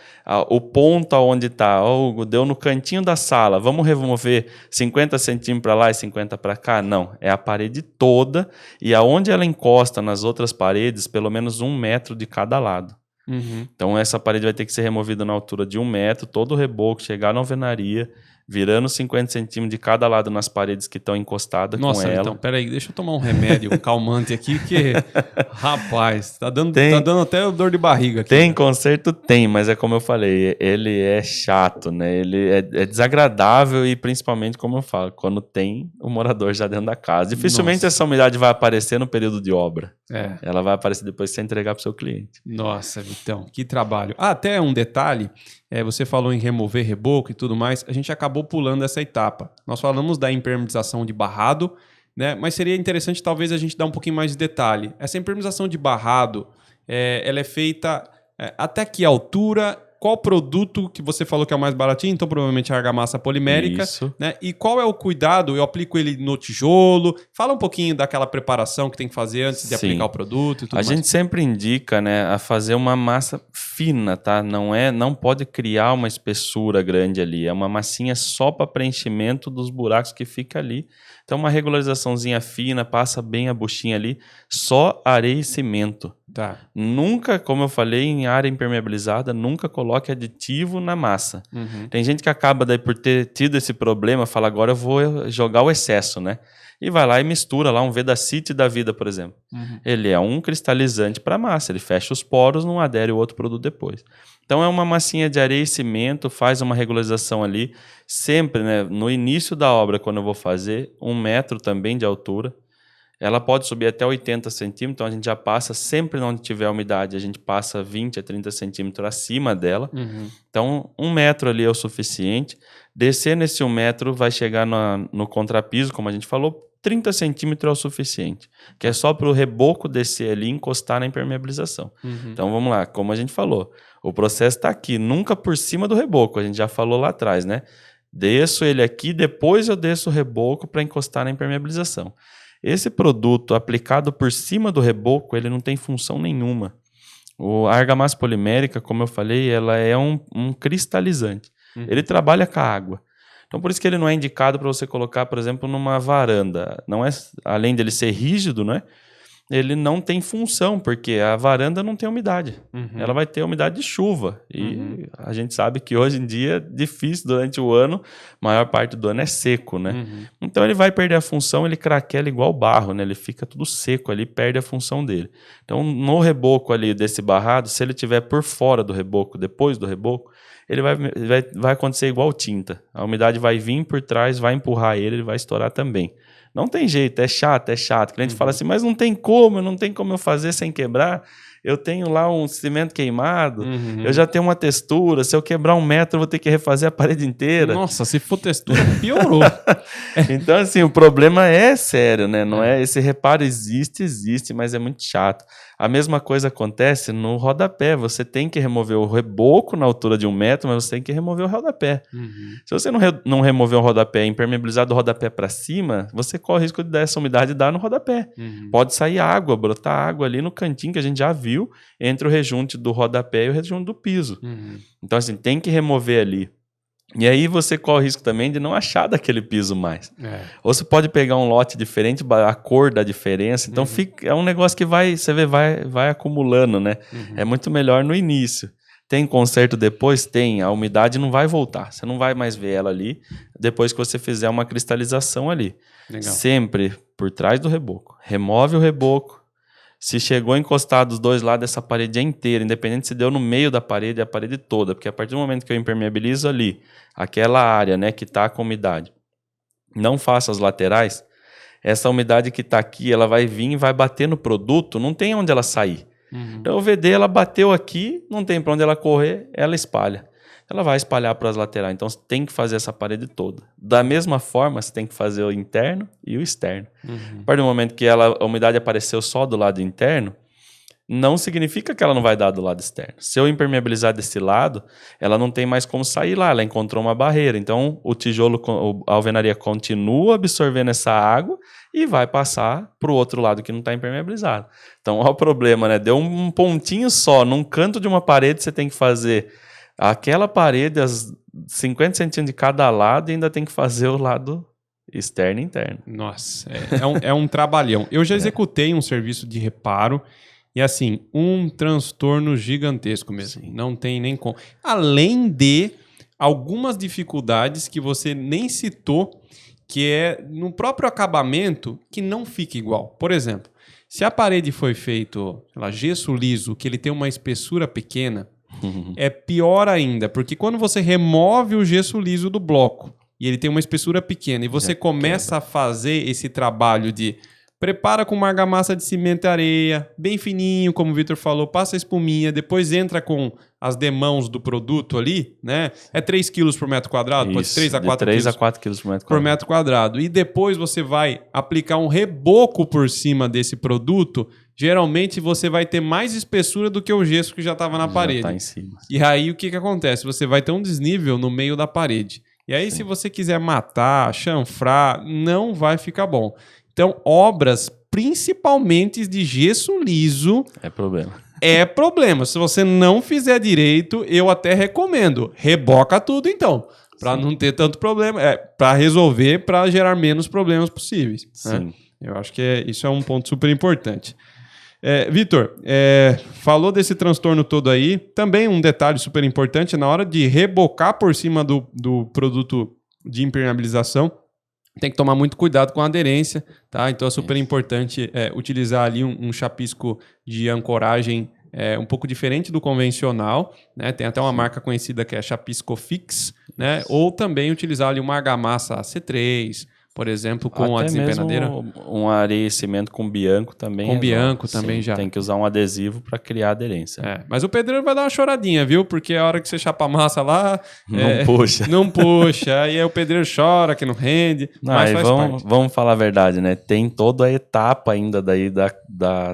o ponto onde está, deu no cantinho da sala, vamos remover 50 centímetros para lá e 50 para cá? Não, é a parede toda e aonde ela encosta nas outras paredes, pelo menos 1 metro de cada lado. Uhum. Então essa parede vai ter que ser removida na altura de 1 metro, todo o reboco, chegar na alvenaria, virando 50 centímetros de cada lado nas paredes que estão encostadas. Nossa, com ela. Então, peraí, deixa eu tomar um remédio, um calmante aqui, que, rapaz, tá dando até dor de barriga aqui. Tem conserto? Tem, mas é como eu falei, ele é chato, né? Ele é desagradável e principalmente, como eu falo, quando tem o morador já dentro da casa. Dificilmente essa umidade vai aparecer no período de obra. Ela vai aparecer depois que você entregar para o seu cliente. Nossa, Vitão, que trabalho. Até um detalhe, você falou em remover reboco e tudo mais, a gente acabou pulando essa etapa. Nós falamos da impermeabilização de barrado, né? Mas seria interessante talvez a gente dar um pouquinho mais de detalhe. Essa impermeabilização de barrado, ela é feita até que altura? Qual produto que você falou que é o mais baratinho? Então, provavelmente a argamassa polimérica. Isso. Né? E qual é o cuidado? Eu aplico ele no tijolo. Fala um pouquinho daquela preparação que tem que fazer antes de aplicar o produto e tudo mais. A gente sempre indica, né, a fazer uma massa fina, tá? Não pode criar uma espessura grande ali. É uma massinha só para preenchimento dos buracos que fica ali. Então, uma regularizaçãozinha fina, passa bem a buchinha ali. Só areia e cimento. Tá. Nunca, como eu falei, em área impermeabilizada, nunca coloque aditivo na massa. Uhum. Tem gente que acaba daí por ter tido esse problema, fala, agora eu vou jogar o excesso, né? E vai lá e mistura lá um Vedacity da vida, por exemplo. Uhum. Ele é um cristalizante para massa, ele fecha os poros, não adere o outro produto depois. Então é uma massinha de areia e cimento, faz uma regularização ali, sempre, né, no início da obra, quando eu vou fazer, 1 metro também de altura. Ela pode subir até 80 centímetros, então a gente já passa, sempre onde tiver umidade, a gente passa 20 a 30 centímetros acima dela. Uhum. Então, 1 metro ali é o suficiente. Descer nesse 1 metro vai chegar no contrapiso, como a gente falou, 30 centímetros é o suficiente. Que é só para o reboco descer ali e encostar na impermeabilização. Uhum. Então, vamos lá, como a gente falou, o processo está aqui, nunca por cima do reboco, a gente já falou lá atrás, né? Desço ele aqui, depois eu desço o reboco para encostar na impermeabilização. Esse produto aplicado por cima do reboco, ele não tem função nenhuma. A argamassa polimérica, como eu falei, ela é um cristalizante. Uhum. Ele trabalha com a água. Então, por isso que ele não é indicado para você colocar, por exemplo, numa varanda. Não é, além dele ser rígido, né? Ele não tem função, porque a varanda não tem umidade. Uhum. Ela vai ter umidade de chuva. E a gente sabe que hoje em dia é difícil durante o ano, a maior parte do ano é seco, né? Uhum. Então ele vai perder a função, ele craquela igual barro, né? Ele fica tudo seco ali, perde a função dele. Então no reboco ali desse barrado, se ele estiver por fora do reboco, depois do reboco, ele vai acontecer igual tinta. A umidade vai vir por trás, vai empurrar ele vai estourar também. Não tem jeito, é chato. O cliente fala assim, mas não tem como eu fazer sem quebrar. Eu tenho lá um cimento queimado, eu já tenho uma textura, se eu quebrar 1 metro eu vou ter que refazer a parede inteira. Nossa, se for textura, piorou. Então, assim, o problema é sério, né? Não é, esse reparo existe, mas é muito chato. A mesma coisa acontece no rodapé. Você tem que remover o reboco na altura de 1 metro, mas você tem que remover o rodapé. Se você não remover o rodapé, impermeabilizar do rodapé para cima, você corre o risco de dar essa umidade e dar no rodapé. Pode sair água, brotar água ali no cantinho que a gente já viu, entre o rejunte do rodapé e o rejunte do piso. Então, assim, tem que remover ali. E aí você corre o risco também de não achar daquele piso mais. Ou você pode pegar um lote diferente, a cor da diferença. Então é um negócio que você vê, vai acumulando, né? É muito melhor no início. Tem conserto depois? Tem. A umidade não vai voltar. Você não vai mais ver ela ali depois que você fizer uma cristalização ali. Legal. Sempre por trás do reboco. Remove o reboco. Se chegou a encostar dos dois lados dessa parede inteira, independente se deu no meio da parede, a parede toda, porque a partir do momento que eu impermeabilizo ali, aquela área, né, que está com umidade, não faço as laterais, essa umidade que está aqui, ela vai vir e vai bater no produto, não tem onde ela sair. Então o VD, ela bateu aqui, não tem para onde ela correr, ela espalha. Ela vai espalhar para as laterais. Então, você tem que fazer essa parede toda. Da mesma forma, você tem que fazer o interno e o externo. A partir do momento que a umidade apareceu só do lado interno, não significa que ela não vai dar do lado externo. Se eu impermeabilizar desse lado, ela não tem mais como sair lá. Ela encontrou uma barreira. Então, o tijolo, a alvenaria continua absorvendo essa água e vai passar para o outro lado que não está impermeabilizado. Então, olha o problema, né? Deu um pontinho só. Num canto de uma parede, você tem que fazer aquela parede, as 50 centímetros de cada lado, e ainda tem que fazer o lado externo e interno. Nossa, é um trabalhão. Eu já executei um serviço de reparo e, assim, um transtorno gigantesco mesmo. Sim. Não tem nem como. Além de algumas dificuldades que você nem citou, que é no próprio acabamento, que não fica igual. Por exemplo, se a parede foi feito, sei lá, gesso liso, que ele tem uma espessura pequena, é pior ainda, porque quando você remove o gesso liso do bloco e ele tem uma espessura pequena e você começa a fazer esse trabalho de prepara com uma argamassa de cimento e areia, bem fininho, como o Vitor falou, passa a espuminha, depois entra com as demãos do produto ali, né? É 3 quilos por metro quadrado? Isso, pode ser 3 a 4 3 quilos a 4 quilos por metro quadrado. E depois você vai aplicar um reboco por cima desse produto. Geralmente você vai ter mais espessura do que o gesso que já estava na parede. Tá em cima. E aí o que acontece? Você vai ter um desnível no meio da parede. E aí, se você quiser matar, chanfrar, não vai ficar bom. Então, obras principalmente de gesso liso é problema. É problema. Se você não fizer direito, eu até recomendo. Reboca tudo então, para não ter tanto problema, para resolver, para gerar menos problemas possíveis. Sim. Né? Eu acho que isso é um ponto super importante. Vitor, falou desse transtorno todo aí. Também um detalhe super importante, na hora de rebocar por cima do produto de impermeabilização, tem que tomar muito cuidado com a aderência, tá? Então é super importante utilizar ali um chapisco de ancoragem um pouco diferente do convencional, né? Tem até uma marca conhecida que é Chapisco Fix, né? Ou também utilizar ali uma argamassa C3, por exemplo, com até a desempenadeira. Um areia e cimento com bianco também. Com bianco também já. Tem que usar um adesivo para criar aderência. Mas o pedreiro vai dar uma choradinha, viu? Porque a hora que você chapa a massa lá... Não puxa. Não puxa. Aí o pedreiro chora que não rende. Mas faz parte. Vamos falar a verdade, né? Tem toda a etapa ainda daí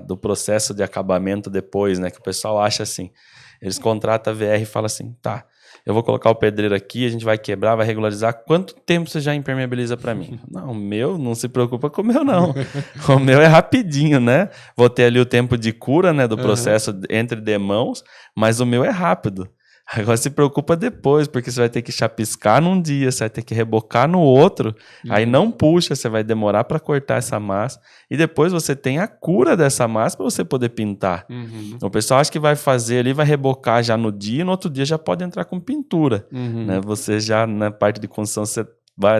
do processo de acabamento depois, né? Que o pessoal acha assim. Eles contratam a VR e falam assim, tá... Eu vou colocar o pedreiro aqui, a gente vai quebrar, vai regularizar. Quanto tempo você já impermeabiliza para mim? Não, o meu, não se preocupa com o meu, não. O meu é rapidinho, né? Vou ter ali o tempo de cura, né, do processo entre demãos, mas o meu é rápido. Agora se preocupa depois, porque você vai ter que chapiscar num dia, você vai ter que rebocar no outro, aí não puxa, você vai demorar para cortar essa massa, e depois você tem a cura dessa massa para você poder pintar. O pessoal acha que vai fazer ali, vai rebocar já no dia, e no outro dia já pode entrar com pintura. Né? Você já, na parte de construção, você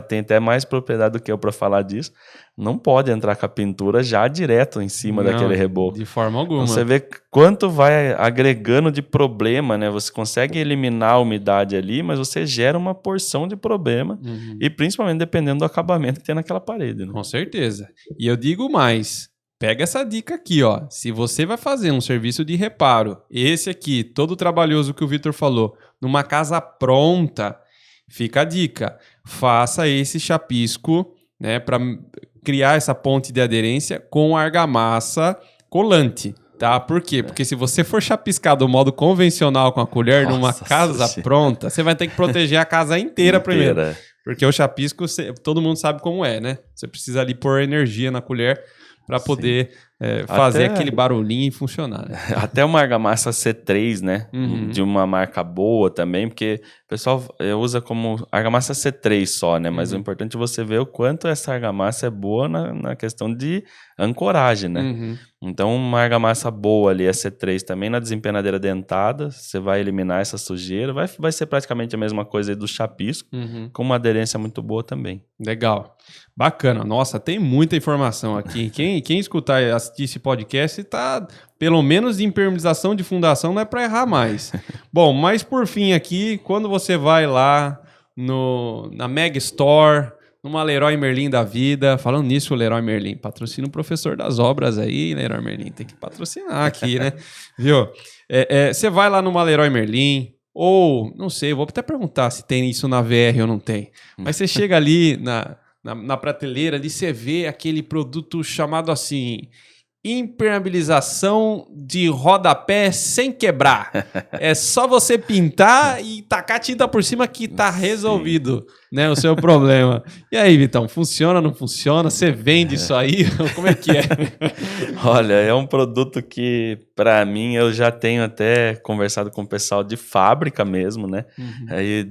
tem até mais propriedade do que eu para falar disso, não pode entrar com a pintura já direto em cima daquele reboco. De forma alguma. Então, você vê quanto vai agregando de problema, né? Você consegue eliminar a umidade ali, mas você gera uma porção de problema, e principalmente dependendo do acabamento que tem naquela parede. Né? Com certeza. E eu digo mais, pega essa dica aqui, ó. Se você vai fazer um serviço de reparo, esse aqui, todo trabalhoso que o Vitor falou, numa casa pronta, fica a dica. Faça esse chapisco, né, para criar essa ponte de aderência com argamassa colante, tá? Por quê? Porque se você for chapiscar do modo convencional com a colher numa casa pronta, você vai ter que proteger a casa inteira primeiro. Porque o chapisco, todo mundo sabe como é, né? Você precisa ali pôr energia na colher para poder fazer aquele barulhinho e funcionar. Né? Até uma argamassa C3, né? De uma marca boa também, porque o pessoal usa como argamassa C3 só, né? Mas o importante é você ver o quanto essa argamassa é boa na questão de ancoragem, né? Então, uma argamassa boa ali, a C3 também na desempenadeira dentada, você vai eliminar essa sujeira, vai ser praticamente a mesma coisa aí do chapisco, com uma aderência muito boa também. Legal. Bacana. Nossa, tem muita informação aqui. Quem escutar e assistir esse podcast tá, pelo menos de impermeabilização de fundação, não é para errar mais. Bom, mas por fim aqui, quando você vai lá na Mega Store, numa Leroy Merlin da vida, falando nisso, o Leroy Merlin patrocina o professor das obras aí, Leroy Merlin, tem que patrocinar aqui, né? Viu? Você vai lá numa Leroy Merlin, ou, não sei, vou até perguntar se tem isso na VR ou não tem, mas você chega ali na prateleira, ali você vê aquele produto chamado assim, impermeabilização de rodapé sem quebrar. É só você pintar e tacar tinta por cima que tá resolvido, né, o seu problema. E aí, Vitão, funciona, não funciona? Você vende isso aí? Como é que é? Olha, é um produto que, para mim, eu já tenho até conversado com o pessoal de fábrica mesmo, né? Aí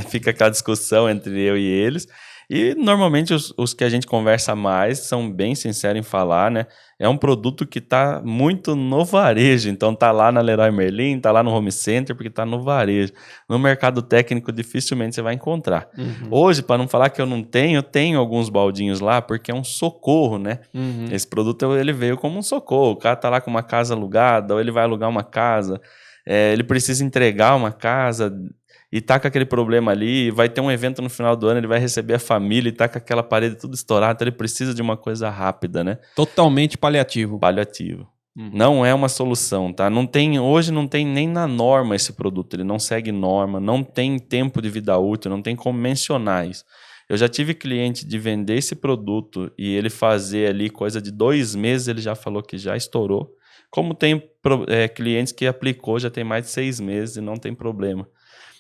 fica aquela discussão entre eu e eles. E normalmente os que a gente conversa mais são bem sinceros em falar, né? É um produto que está muito no varejo, então tá lá na Leroy Merlin, tá lá no Home Center, porque tá no varejo. No mercado técnico dificilmente você vai encontrar. Hoje, para não falar que eu não tenho, eu tenho alguns baldinhos lá, porque é um socorro, né? Esse produto ele veio como um socorro. O cara tá lá com uma casa alugada, ou ele vai alugar uma casa, ele precisa entregar uma casa e tá com aquele problema ali, vai ter um evento no final do ano, ele vai receber a família e tá com aquela parede tudo estourada, então ele precisa de uma coisa rápida, né? Totalmente paliativo. Paliativo. Não é uma solução, tá? Hoje não tem nem na norma esse produto, ele não segue norma, não tem tempo de vida útil, não tem como mencionar isso. Eu já tive cliente de vender esse produto e ele fazer ali coisa de 2 meses, ele já falou que já estourou. Como tem clientes que aplicou já tem mais de 6 meses e não tem problema.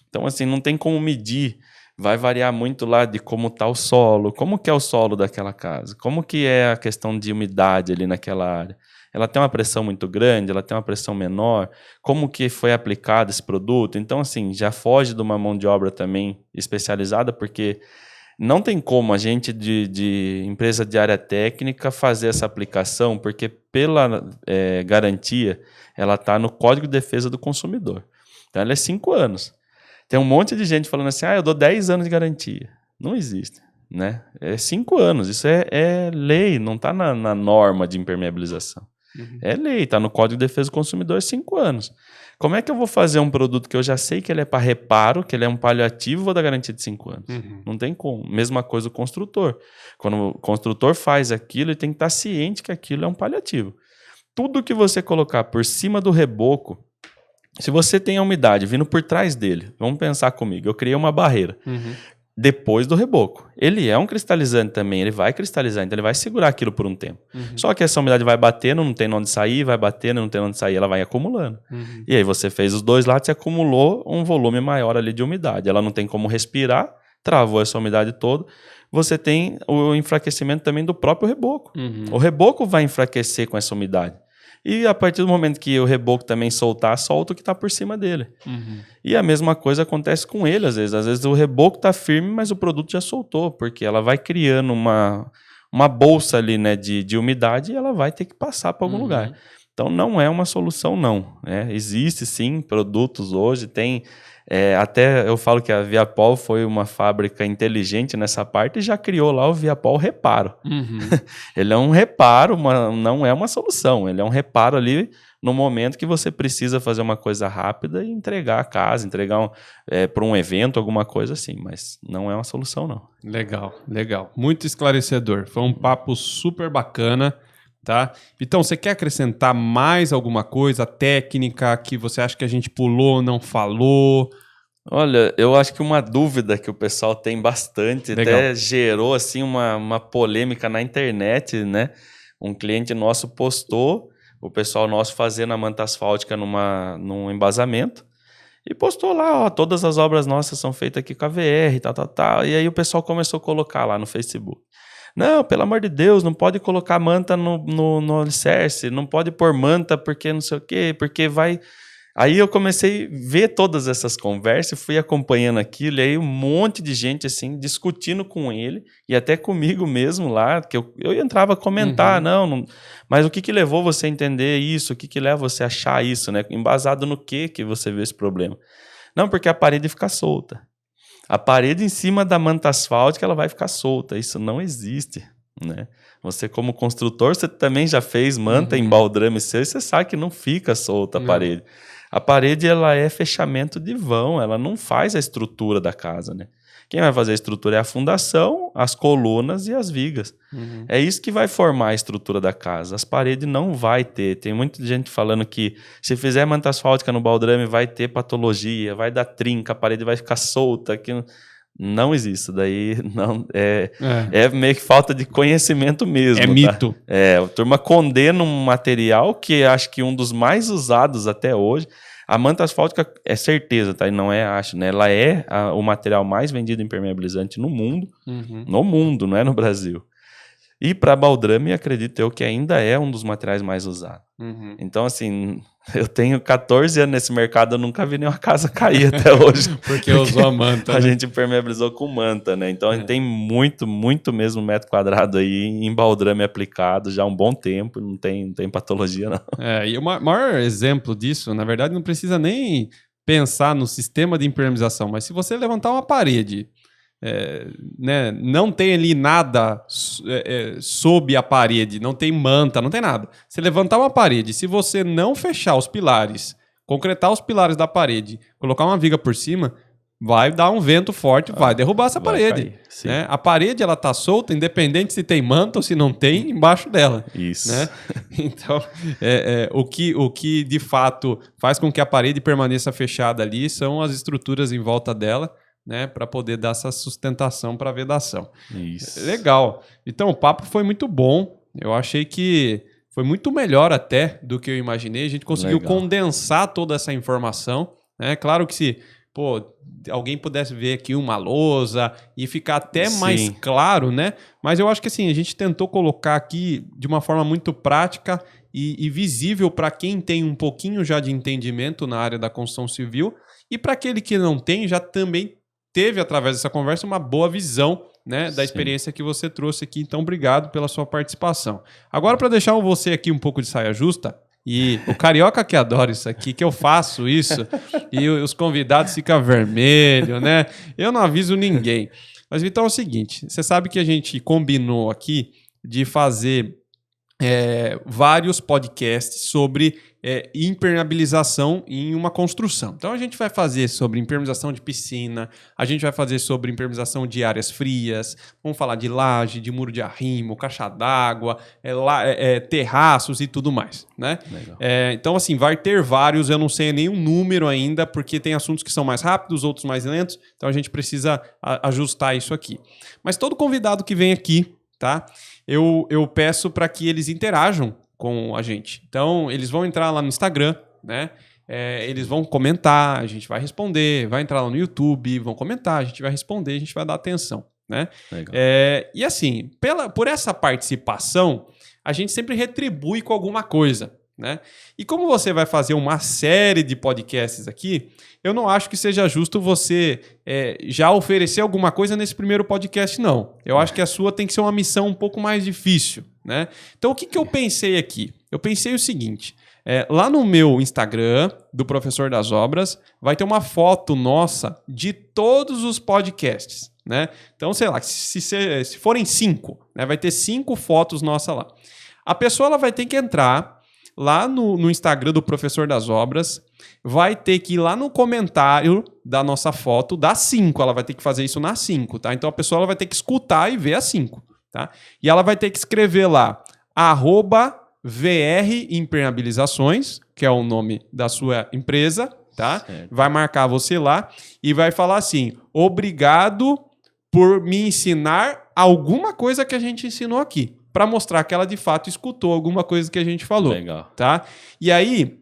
Então, assim, não tem como medir. Vai variar muito lá de como está o solo, como que é o solo daquela casa, como que é a questão de umidade ali naquela área. Ela tem uma pressão muito grande, ela tem uma pressão menor, como que foi aplicado esse produto. Então, assim, já foge de uma mão de obra também especializada, porque não tem como a gente de empresa de área técnica fazer essa aplicação, porque pela garantia, ela está no Código de Defesa do Consumidor. Então, ela é 5 anos. Tem um monte de gente falando assim, eu dou 10 anos de garantia. Não existe, né? É 5 anos, isso é lei, não está na norma de impermeabilização. É lei, está no Código de Defesa do Consumidor, 5 anos. Como é que eu vou fazer um produto que eu já sei que ele é para reparo, que ele é um paliativo, vou dar garantia de 5 anos? Não tem como. Mesma coisa o construtor. Quando o construtor faz aquilo, ele tem que estar ciente que aquilo é um paliativo. Tudo que você colocar por cima do reboco, se você tem a umidade vindo por trás dele, vamos pensar comigo, eu criei uma barreira depois do reboco. Ele é um cristalizante também, ele vai cristalizar, então ele vai segurar aquilo por um tempo. Só que essa umidade vai batendo, não tem onde sair, vai batendo, não tem onde sair, ela vai acumulando. E aí você fez os dois lados e acumulou um volume maior ali de umidade. Ela não tem como respirar, travou essa umidade toda. Você tem o enfraquecimento também do próprio reboco. O reboco vai enfraquecer com essa umidade. E a partir do momento que o reboco também solta o que está por cima dele. E a mesma coisa acontece com ele, às vezes. Às vezes o reboco está firme, mas o produto já soltou, porque ela vai criando uma bolsa ali, né, de umidade e ela vai ter que passar para algum lugar. Então não é uma solução, não. Existe sim produtos hoje, tem... até eu falo que a Viapol foi uma fábrica inteligente nessa parte e já criou lá o Viapol Reparo. Ele é um reparo, não é uma solução. Ele é um reparo ali no momento que você precisa fazer uma coisa rápida e entregar a casa, entregar para um evento, alguma coisa assim. Mas não é uma solução, não. Legal, legal. Muito esclarecedor. Foi um papo super bacana. Tá? Então, você quer acrescentar mais alguma coisa técnica que você acha que a gente pulou, não falou? Olha, eu acho que uma dúvida que o pessoal tem bastante, Legal. Até gerou assim, uma polêmica na internet, né? Um cliente nosso postou, o pessoal nosso fazendo a manta asfáltica num embasamento, e postou lá, todas as obras nossas são feitas aqui com a VR, tal. E aí o pessoal começou a colocar lá no Facebook. Não, pelo amor de Deus, não pode colocar manta no alicerce, não pode pôr manta porque não sei o quê, porque vai... Aí eu comecei a ver todas essas conversas, fui acompanhando aquilo, e aí um monte de gente, assim, discutindo com ele, e até comigo mesmo lá, que eu entrava a comentar, não, mas o que levou você a entender isso? O que leva você a achar isso, né? Embasado no que você vê esse problema? Não, porque a parede fica solta. A parede em cima da manta asfáltica, ela vai ficar solta. Isso não existe, né? Você, como construtor, você também já fez manta em baldrame seu, e você sabe que não fica solta a parede. A parede, ela é fechamento de vão, ela não faz a estrutura da casa, né? Quem vai fazer a estrutura é a fundação, as colunas e as vigas. É isso que vai formar a estrutura da casa. As paredes não vai ter. Tem muita gente falando que se fizer manta asfáltica no baldrame vai ter patologia, vai dar trinca, a parede vai ficar solta. Que não existe. Daí não, é meio que falta de conhecimento mesmo. É mito. A turma condena um material que acho que um dos mais usados até hoje. A manta asfáltica é certeza, tá? E não é acho, né? Ela é o material mais vendido impermeabilizante no mundo. No mundo, não é no Brasil. E para baldrame, acredito eu que ainda é um dos materiais mais usados. Então, assim, eu tenho 14 anos nesse mercado, eu nunca vi nenhuma casa cair até hoje. porque usou a manta. A gente impermeabilizou com manta, né? Então, a gente tem muito, muito mesmo metro quadrado aí em baldrame aplicado já há um bom tempo, não tem patologia, não. E o maior exemplo disso, na verdade, não precisa nem pensar no sistema de impermeabilização, mas se você levantar uma parede... né, não tem ali nada sob a parede, não tem manta, não tem nada. Você levantar uma parede, se você não fechar os pilares, concretar os pilares da parede, colocar uma viga por cima, vai dar um vento forte, vai derrubar essa parede. Né? A parede, ela tá solta, independente se tem manta ou se não tem, embaixo dela. Isso. Né? Então, o que de fato faz com que a parede permaneça fechada ali são as estruturas em volta dela, né, para poder dar essa sustentação para a vedação. Isso. Legal. Então, o papo foi muito bom. Eu achei que foi muito melhor até do que eu imaginei. A gente conseguiu condensar toda essa informação. Né? Claro que se alguém pudesse ver aqui uma lousa e ficar até mais claro, né? Mas eu acho que assim, a gente tentou colocar aqui de uma forma muito prática e visível para quem tem um pouquinho já de entendimento na área da construção civil e para aquele que não tem, já também teve, através dessa conversa, uma boa visão, né, da experiência que você trouxe aqui. Então, obrigado pela sua participação. Agora, para deixar você aqui um pouco de saia justa, e o carioca que adora isso aqui, que eu faço isso, e os convidados ficam vermelhos, né? Eu não aviso ninguém. Mas, então, é o seguinte, você sabe que a gente combinou aqui de fazer vários podcasts sobre impermeabilização em uma construção. Então a gente vai fazer sobre impermeabilização de piscina, a gente vai fazer sobre impermeabilização de áreas frias, vamos falar de laje, de muro de arrimo, caixa d'água, terraços e tudo mais, né? Então assim, vai ter vários, eu não sei nenhum número ainda, porque tem assuntos que são mais rápidos, outros mais lentos, então a gente precisa ajustar isso aqui. Mas todo convidado que vem aqui, tá? Eu peço para que eles interajam com a gente. Então, eles vão entrar lá no Instagram, né? Eles vão comentar, a gente vai responder, vai entrar lá no YouTube, vão comentar, a gente vai responder, a gente vai dar atenção, né? E assim, por essa participação, a gente sempre retribui com alguma coisa, né? E como você vai fazer uma série de podcasts aqui, eu não acho que seja justo você já oferecer alguma coisa nesse primeiro podcast, não. Eu acho que a sua tem que ser uma missão um pouco mais difícil, né? Então, o que eu pensei aqui? Eu pensei o seguinte, lá no meu Instagram, do Professor das Obras, vai ter uma foto nossa de todos os podcasts, né? Então, sei lá, se forem 5, né, vai ter 5 fotos nossas lá. A pessoa ela vai ter que entrar lá no Instagram do Professor das Obras, vai ter que ir lá no comentário da nossa foto, da 5, ela vai ter que fazer isso na 5, tá? Então a pessoa ela vai ter que escutar e ver a 5, tá? E ela vai ter que escrever lá, @VRImpermeabilizações, que é o nome da sua empresa, tá? Certo. Vai marcar você lá e vai falar assim, obrigado por me ensinar alguma coisa que a gente ensinou aqui, para mostrar que ela de fato escutou alguma coisa que a gente falou. Legal. Tá? E aí,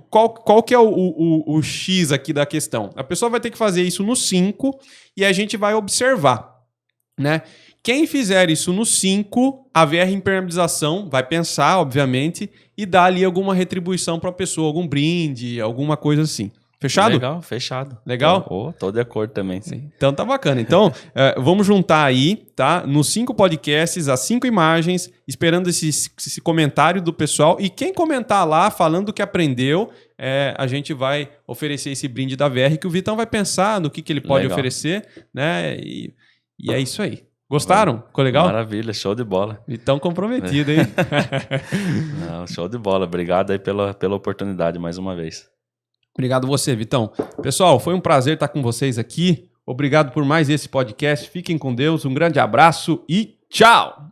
qual que é o X aqui da questão? A pessoa vai ter que fazer isso no 5 e a gente vai observar, né? Quem fizer isso no 5, a VR Impermeabilização vai pensar, obviamente, e dar ali alguma retribuição para a pessoa, algum brinde, alguma coisa assim. Fechado? Legal, fechado. Legal? Tô de acordo também, sim. Então tá bacana. Então, vamos juntar aí, tá? Nos 5 podcasts, as 5 imagens, esperando esse comentário do pessoal. E quem comentar lá, falando o que aprendeu, a gente vai oferecer esse brinde da VR, que o Vitão vai pensar no que ele pode oferecer, né? E é isso aí. Gostaram? Ficou legal? Maravilha, show de bola. Vitão comprometido, hein? Não, show de bola. Obrigado aí pela oportunidade mais uma vez. Obrigado você, Vitão. Pessoal, foi um prazer estar com vocês aqui. Obrigado por mais esse podcast. Fiquem com Deus. Um grande abraço e tchau!